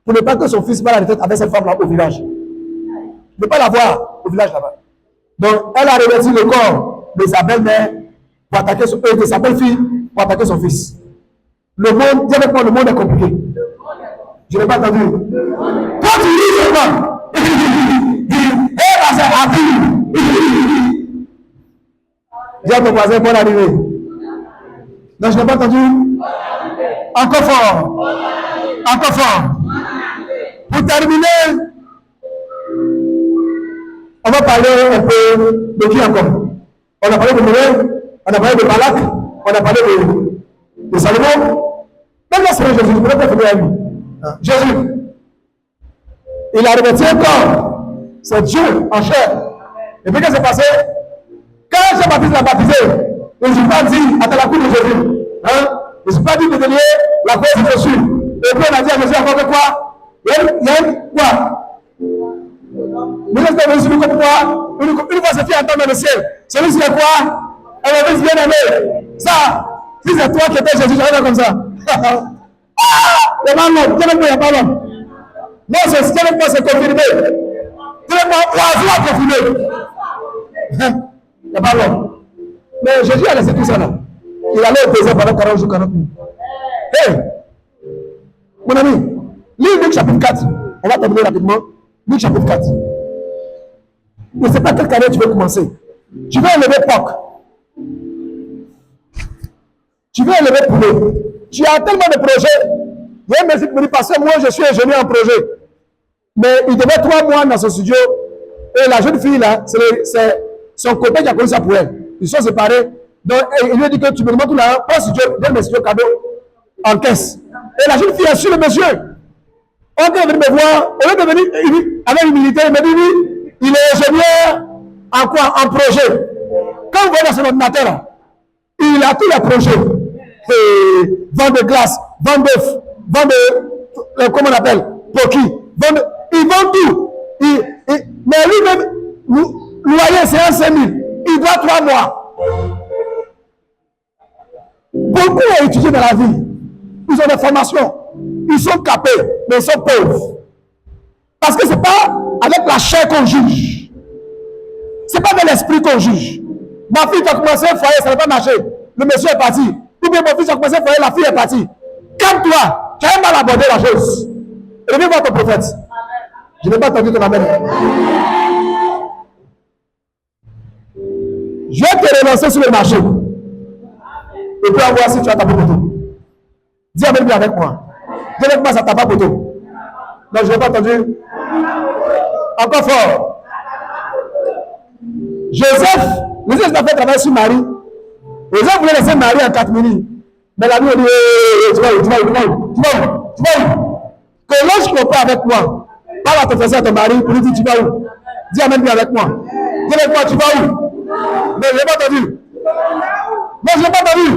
pour ne pas que son fils va à la retraite avec cette femme-là au village. Ne pas la voir au village là-bas. Donc, elle a revêtu le corps de sa belle-mère pour attaquer son, de sa belle-fille pour attaquer son fils. Le monde, dis avec moi, le monde est compliqué. Je n'ai pas entendu. Quand tu lis seulement, dis à ton voisin, bonne arrivée. Non, je n'ai pas entendu. Encore fort. Encore fort. Pour terminer, on va parler un peu de qui encore. On a parlé de Noé, on a parlé de Balak, on a parlé de Salomon. Même là, c'est Jésus, je ne peux pas finir à lui. Jésus, il a revêtu un corps. C'est Dieu en chair. Et puis qu'est-ce qui s'est passé? Quand Jean-Baptiste l'a baptisé, il ne s'est pas dit, attends la cour de Jésus. Hein? Il ne s'est pas dit de donner la croix de Jésus. Et puis on a dit à Jésus encore que quoi? Il y a quoi? Mais laisse pas Jésus comme quoi? Une fois cette fille entend dans le ciel. Celui-ci est quoi? Elle est bien aimée. Ça, si c'est toi qui étais Jésus, j'arrive comme ça. Ah! Il n'y a pas l'homme. Il n'y a pas l'homme. Non, c'est confirmé. Oiseau a confirmé. Il n'y a pas l'homme. Mais Jésus a laissé tout ça là. Il allait au désert pendant 40 jours, 40 nuits. Hey! Mon ami, lis Luc chapitre 4. On va terminer rapidement. Luc chapitre 4. Je ne sais pas quelle carrière tu veux commencer. Tu veux élever Pâques. Tu veux élever Poulet. Tu as tellement de projets. Il y a un monsieur qui me dit, parce que moi je suis ingénieur en projet. Mais il devait 3 mois dans son studio. Et la jeune fille là, c'est son copain qui a connu ça pour elle. Ils sont séparés. Donc il lui a dit que tu me demandes tout l'argent, pas studio, donne mes studios cadeaux en caisse. Et la jeune fille a su le monsieur. On est venu me voir, au lieu de venir avec humilité, il me dit oui, il est ingénieur en quoi? En projet. Quand vous voyez dans son ordinateur là, il a tous les projets. Vente de glace, vente d'œufs, vente de, comment on appelle, poki, il vend tout. Mais lui-même, loyer c'est 5 000. Il doit 3 mois. Beaucoup ont étudié dans la vie. Ils ont des formations. Ils sont capés, mais ils sont pauvres. Parce que ce n'est pas avec la chair qu'on juge. Ce n'est pas avec l'esprit qu'on juge. Ma fille, tu as commencé un foyer, ça n'a pas marché. Le monsieur est parti. Ou bien mon fils a commencé un foyer, la fille est partie. Calme-toi. Tu as mal abordé la chose. Reviens voir ton prophète. Je n'ai pas entendu ton amen. Je vais te relancer sur le marché. Et puis on va voir si tu as tapé poteau. Dis amen bien avec moi. Dis avec moi, ça t'a pas poteau. Non, je n'ai pas entendu. Encore fort. Joseph a fait travailler sur Marie. Joseph voulait laisser Marie en 4 minutes. Mais la nuit, on dit, tu vas où? Que l'ange ne pas avec moi. Parle à ton frère, à ton mari, pour lui dire, tu vas où? Dis amen bien avec moi. Dis avec moi, tu vas où? Mais je n'ai pas entendu. Non, je n'ai pas entendu.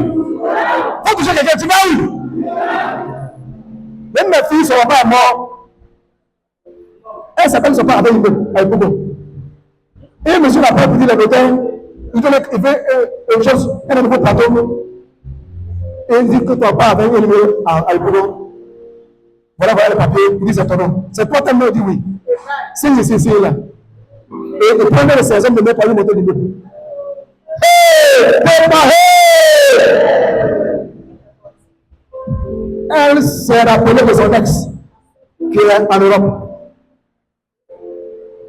Faut toucher quelqu'un, tu vas où? Même mes filles ne seront pas mortes. Elles s'appellent son père avec Bobo. Et monsieur l'appelle pour dire les hôtels, il veut une chose, un nouveau plateau. Et il dit que ton père avait un numéro à Bobo. Voilà le papier, il dit c'est ton nom. C'est toi tellement, il dit oui. C'est là. Et il prenait le 16 hommes de mettre par une moto du début. Hé! Elle s'est rappelée de son ex qui est en Europe.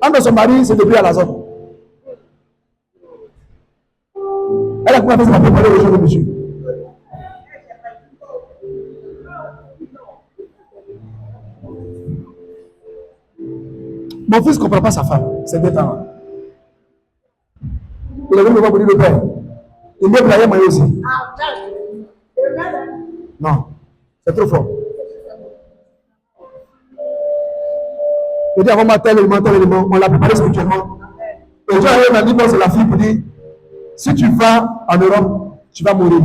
Un de son mari s'est depuis à la zone. Elle a commencé à préparer le jour de monsieur. Mon fils ne comprend pas sa femme. C'est des temps. Il est venu me voir pour dire le père. Il m'a blagué moi aussi. Non, c'est trop fort. Il dit avant tel élément, on l'a préparé spirituellement. Et Dieu m'a dit, c'est la fille pour dire, si tu vas en Europe, tu vas mourir.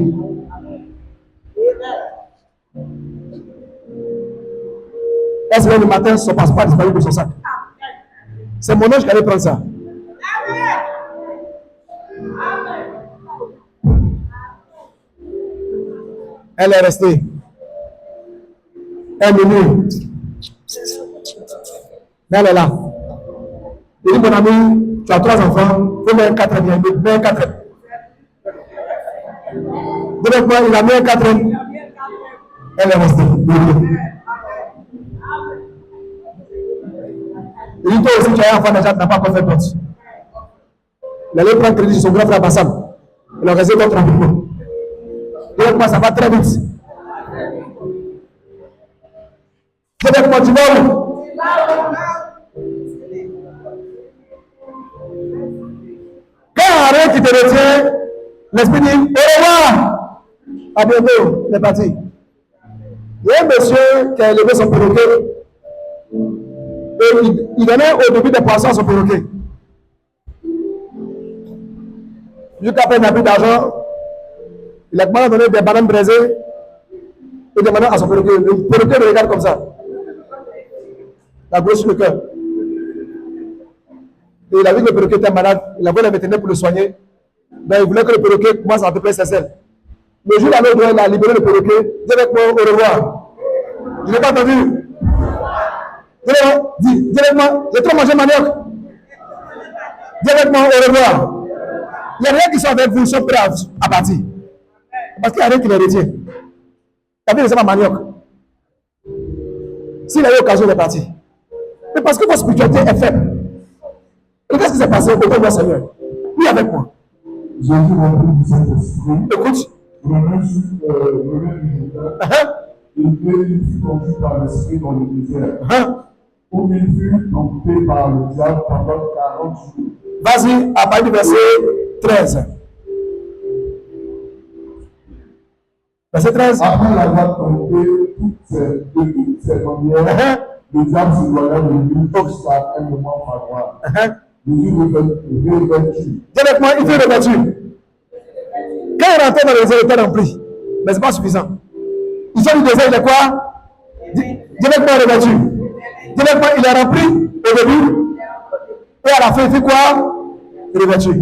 Elle se lève le matin, son passeport a disparu de son sac. C'est mon ange qui allait prendre ça. Elle est restée. Elle est venue. Mais elle est là. Il dit, mon ami, tu as 3 enfants, il faut mettre un 4e, mets un 4e. Donc, il a mis un 4e. Elle est restée. Il dit, toi aussi, tu as un enfant déjà, tu n'as pas encore fait d'autres. Il allait prendre crédit sur son grand frère Bassam. Il a resté d'autres rapidement. Et moi, ça va très vite. C'est avec moi, tu vas où? Quand rien qui te retient, l'esprit dit, au revoir. À bientôt, il est parti. Il y a un monsieur qui a élevé son perroquet. Et il donnait au début des poissons à son perroquet. Jusqu'à peine il n'a plus d'argent. Il a commencé à donner des bananes braisées et des bananes à son perroquet. Le perroquet le regarde comme ça. La grosse sur le cœur. Et il a vu que le perroquet était malade. Il a voulu le vétérinaire pour le soigner. Ben, il voulait que le perroquet commence à déplacer ses ailes. Le jour où il a libéré le perroquet, dis avec moi au revoir. Je n'ai pas entendu. Dis avec moi, j'ai trop mangé manioc. Dis avec moi au revoir. Il n'y a rien qui soit avec vous, ils sont prêts à partir. Parce qu'il n'y a rien qui les retient. Tu as vu, c'est pas manioc. S'il a eu l'occasion de partir. Mais parce que votre spiritualité est faible. Et qu'est-ce qui s'est passé au temps de Seigneur? Oui, avec moi. Jésus rempli du Saint-Esprit. Écoute. Il fut conduit par l'Esprit dans le désert. Où il fut tenté par le diable pendant 40 jours. Vas-y, à partir du verset 13. Verset 13. Après l'avoir tenté de toutes ses manières, le diable s'éloigna de lui jusqu'à un moment favorable. Jésus revêtu. Dis avec moi, il fait revêtu. Quand il rentrait dans le désert, il était rempli. Mais ce n'est pas suffisant. Il sort du désert, il est quoi? Dis avec moi, revêtu. Dis avec moi, il est rempli au début. Et à la fin, il fait quoi? Revêtu.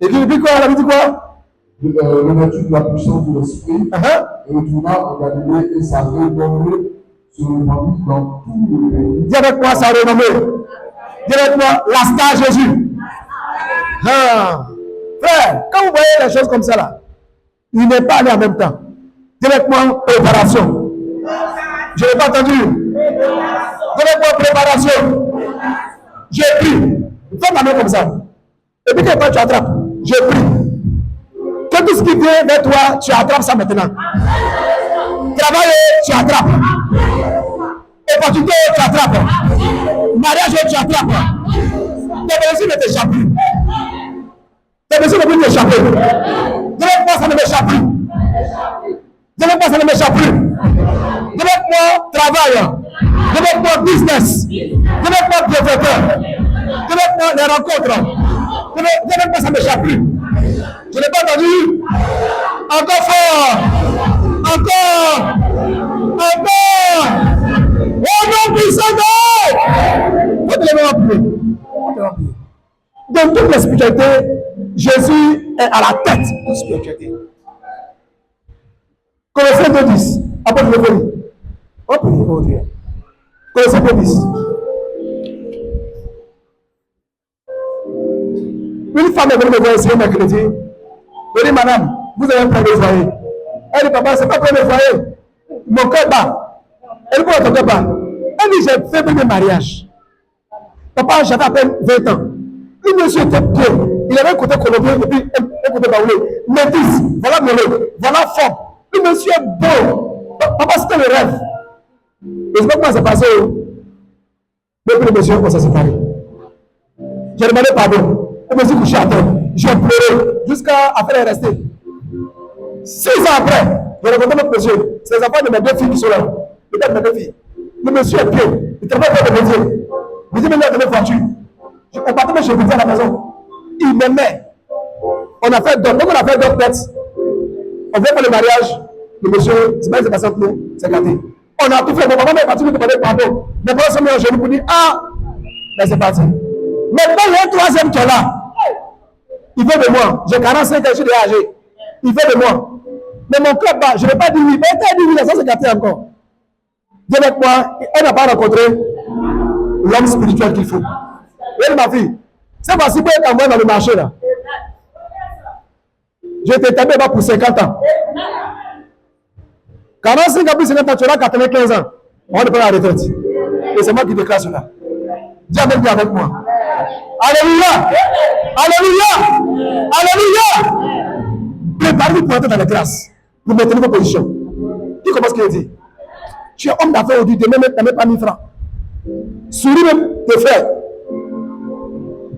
Et puis, il dit quoi? Il dit quoi? Revêtu de la puissance de l'Esprit. Et retourna en Galilée et s'avait donné se répandit dans tout le pays. Dis avec moi sa renommée. Dis avec moi la star Jésus. Ah. Frère, quand vous voyez les choses comme ça là, il n'est pas allé en même temps. Dis avec moi préparation. Je n'ai pas entendu. Dis avec moi préparation. J'ai pris. Fais ma main comme ça. Et puis quand tu attrapes, j'ai pris. Que tout ce qui vient vers toi, tu attrapes ça maintenant. Travailler, tu attrapes. Opportunité, tu attrapes. Mariage, tu attrapes. Tes besoins ne t'échappent plus. Tes besoins ne peuvent t'échapper. Dis-moi, ça ne m'échappe plus. Dis-moi, ça ne m'échappe plus. Dis-moi, travail. Dis-moi, business. Dis-moi, bienfaiteur. Dis-moi, les rencontres. Dis-moi, ça ne m'échappe plus. Je n'ai pas entendu. Encore fort. Encore. Au nom puissant de Dieu. Dans toute la spiritualité, Jésus est à la tête de la spiritualité. Colossiens 2:10. Apôtre de folie. On peut dire, Dieu. Colossiens 2:10. Une femme est venue me voir ici mercredi. Je dis, madame, vous avez un premier foyer. Elle dit, papa, ce n'est pas un premier foyer. Mon cœur bat. Elle dit, pourquoi ton cœur bat? Elle dit, j'ai fait premier mariage. Papa, j'avais à peine 20 ans. Le monsieur était bien. Il avait un côté colombien et puis un côté baoulé. Métis, voilà mollet, voilà fort. Le monsieur est beau. Papa, c'était le rêve. Et c'est pas comment ça s'est passé. Depuis le monsieur, on s'est séparés. J'ai demandé pardon. Je me suis couché à terre. J'ai pleuré jusqu'à après rester. 6 ans après, j'ai rencontré notre monsieur. C'est les enfants de mes 2 filles qui sont là. Peut-être mes 2 filles. Le monsieur est bien. Il travaille pas de métier. Il dit, mais il a donné voiture. On partait chez lui à la maison. Il m'aimait. On a fait d'autres. Donc on a fait d'autres têtes. On fait pour le mariage. Le monsieur, c'est pas une passé entre nous, c'est gâté. On a tout fait. Mon maman est parti nous demander pardon. Mais pour ça, je lui dis, ah, ben c'est parti. Maintenant, il y a un troisième qui est là. Il veut de moi. J'ai 45 ans, je suis déjà âgé. Il veut de moi. Mais mon cœur bat. Je ne vais pas dire oui. Mais quand il dit oui, ça c'est gâté encore. Dis avec moi, elle n'a pas rencontré l'homme spirituel qu'il faut. Oui, ma fille. C'est voici pour être en moi dans le marché là. J'ai été tombé pour 50 ans. 45 ans plus 50 ans, tu as 95 ans. On ne peut pas la retraite. Et c'est moi qui déclare cela. Dis avec moi. Alléluia! Alléluia! Alléluia! Préparez-vous pour entrer dans les grâces. Vous maintenez vos positions. Qui commence ce qu'il dit? Tu es homme d'affaires aujourd'hui, demain même, tu n'as même pas 1000 francs. Souris même tes frères.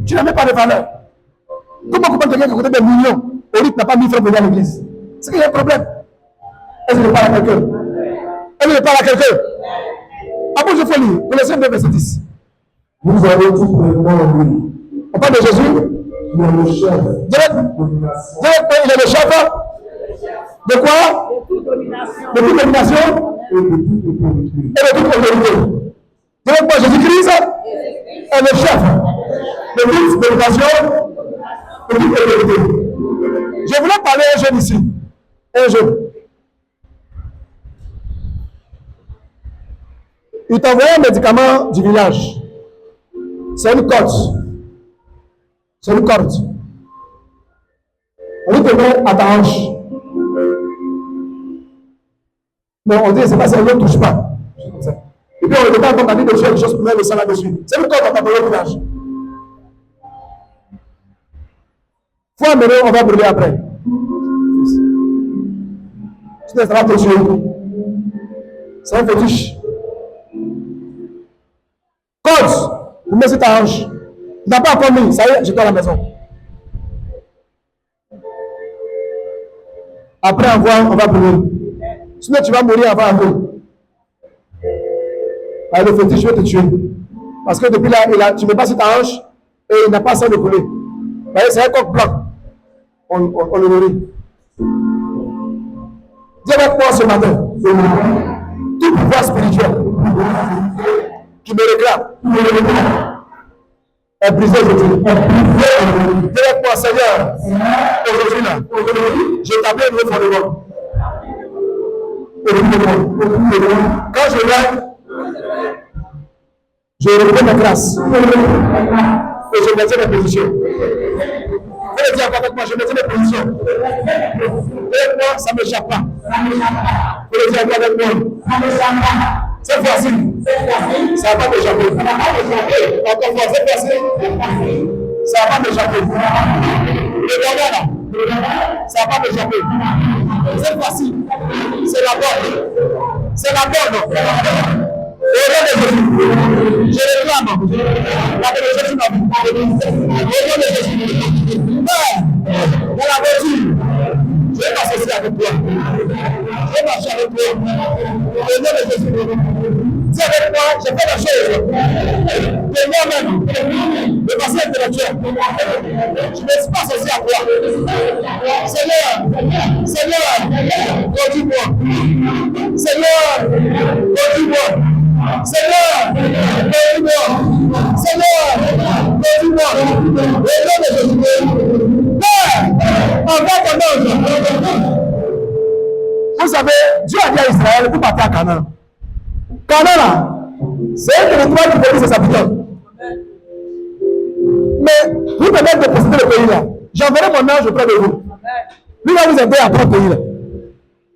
Tu n'as même pas de valeur. Comment comprendre quelqu'un qui a coûté des millions? Aujourd'hui, tu n'as pas 1000 francs pour venir à l'église. C'est qu'il y a un problème. Est-ce que je parle à quelqu'un? Est-ce que je parle à quelqu'un? Après, je fais lire. Colossiens 2, verset 10. Vous avez tout pleinement en lui. On parle de Jésus. Il est le chef. Il est le chef. De quoi? De toute domination. Et de toute autorité. Et de toute autorité. Donc, moi, Jésus-Christ est le chef de toute domination, de toute autorité. Je voulais parler à un jeune ici. Un jeune. Il t'a envoyé un médicament du village. C'est une corde. C'est une corde. On te met à ta hanche. Mais on dit, c'est pas ça, on ne touche pas. Et puis on ne pas comme dit de faire des choses pour mettre le sang là-dessus. C'est une corde à ta village. Faut amener, on va brûler après. Ça va te tuer. C'est un fétiche. Corde. Vous mettez ta hanche. Tu n'as pas encore mis. Ça y est, je dois à la maison. Après on va brûler. Sinon tu vas mourir avant un peu. Le fétiche veut te tuer. Parce que depuis là, tu ne mets pas sur ta hanche et il n'a pas ça de brûler. Vous voyez, c'est un coq blanc. On le nourrit. Dis avec moi ce matin. Tout pouvoir spirituel qui me réclame est brisé aujourd'hui. Dis avec moi, Seigneur, aujourd'hui là, j'établis un nouveau fondement. Quand je lève Je reprends ma grâce. Et je maintiens mes positions. Vous le dire avec moi, je maintiens mes positions. Et moi, ça ne m'échappe pas. Vous le dire avec moi. Cette fois-ci, ça ne va pas m'échapper. Encore une fois, cette fois-ci, ça ne va pas m'échapper. Le gardien là, ça ne va pas m'échapper. Cette fois-ci, c'est la bonne. C'est la bonne. Au nom de Jésus, je réclame la bénédiction de ma vie. Au nom de Jésus, Père, dans la voiture, je vais m'associer avec toi. Je vais marcher avec toi. Au nom de Jésus, dis avec moi, je fais la chose de moi-même, de façon intellectuelle. Je ne me suis pas associé à toi. Seigneur, conduis-moi. Seigneur, conduis-moi. Seigneur, conduis-moi. Seigneur, conduis-moi. Au nom de Jésus. Père, envoie ton ange. Vous savez, Dieu a dit à Israël, vous partez à Canaan. Canaan là, c'est un territoire qui bénit ses habitants. Mais vous permettez de posséder le pays là. J'enverrai mon ange auprès de vous. Lui va vous aider à prendre le pays là.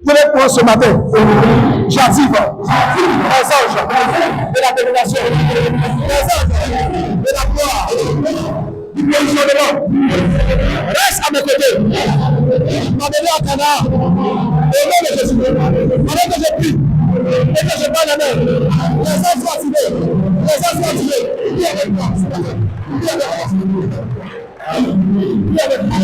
Vous allez prendre ce matin. J'active les anges de la domination, les anges de la gloire, du positionnement. Reste à mes côtés. M'amenez à Canaan. Au nom de Jésus. Pendant que je prie et que je parle la main, les anges sont activés. Les anges sont activés. Viens avec moi. Viens avec moi. Viens avec moi.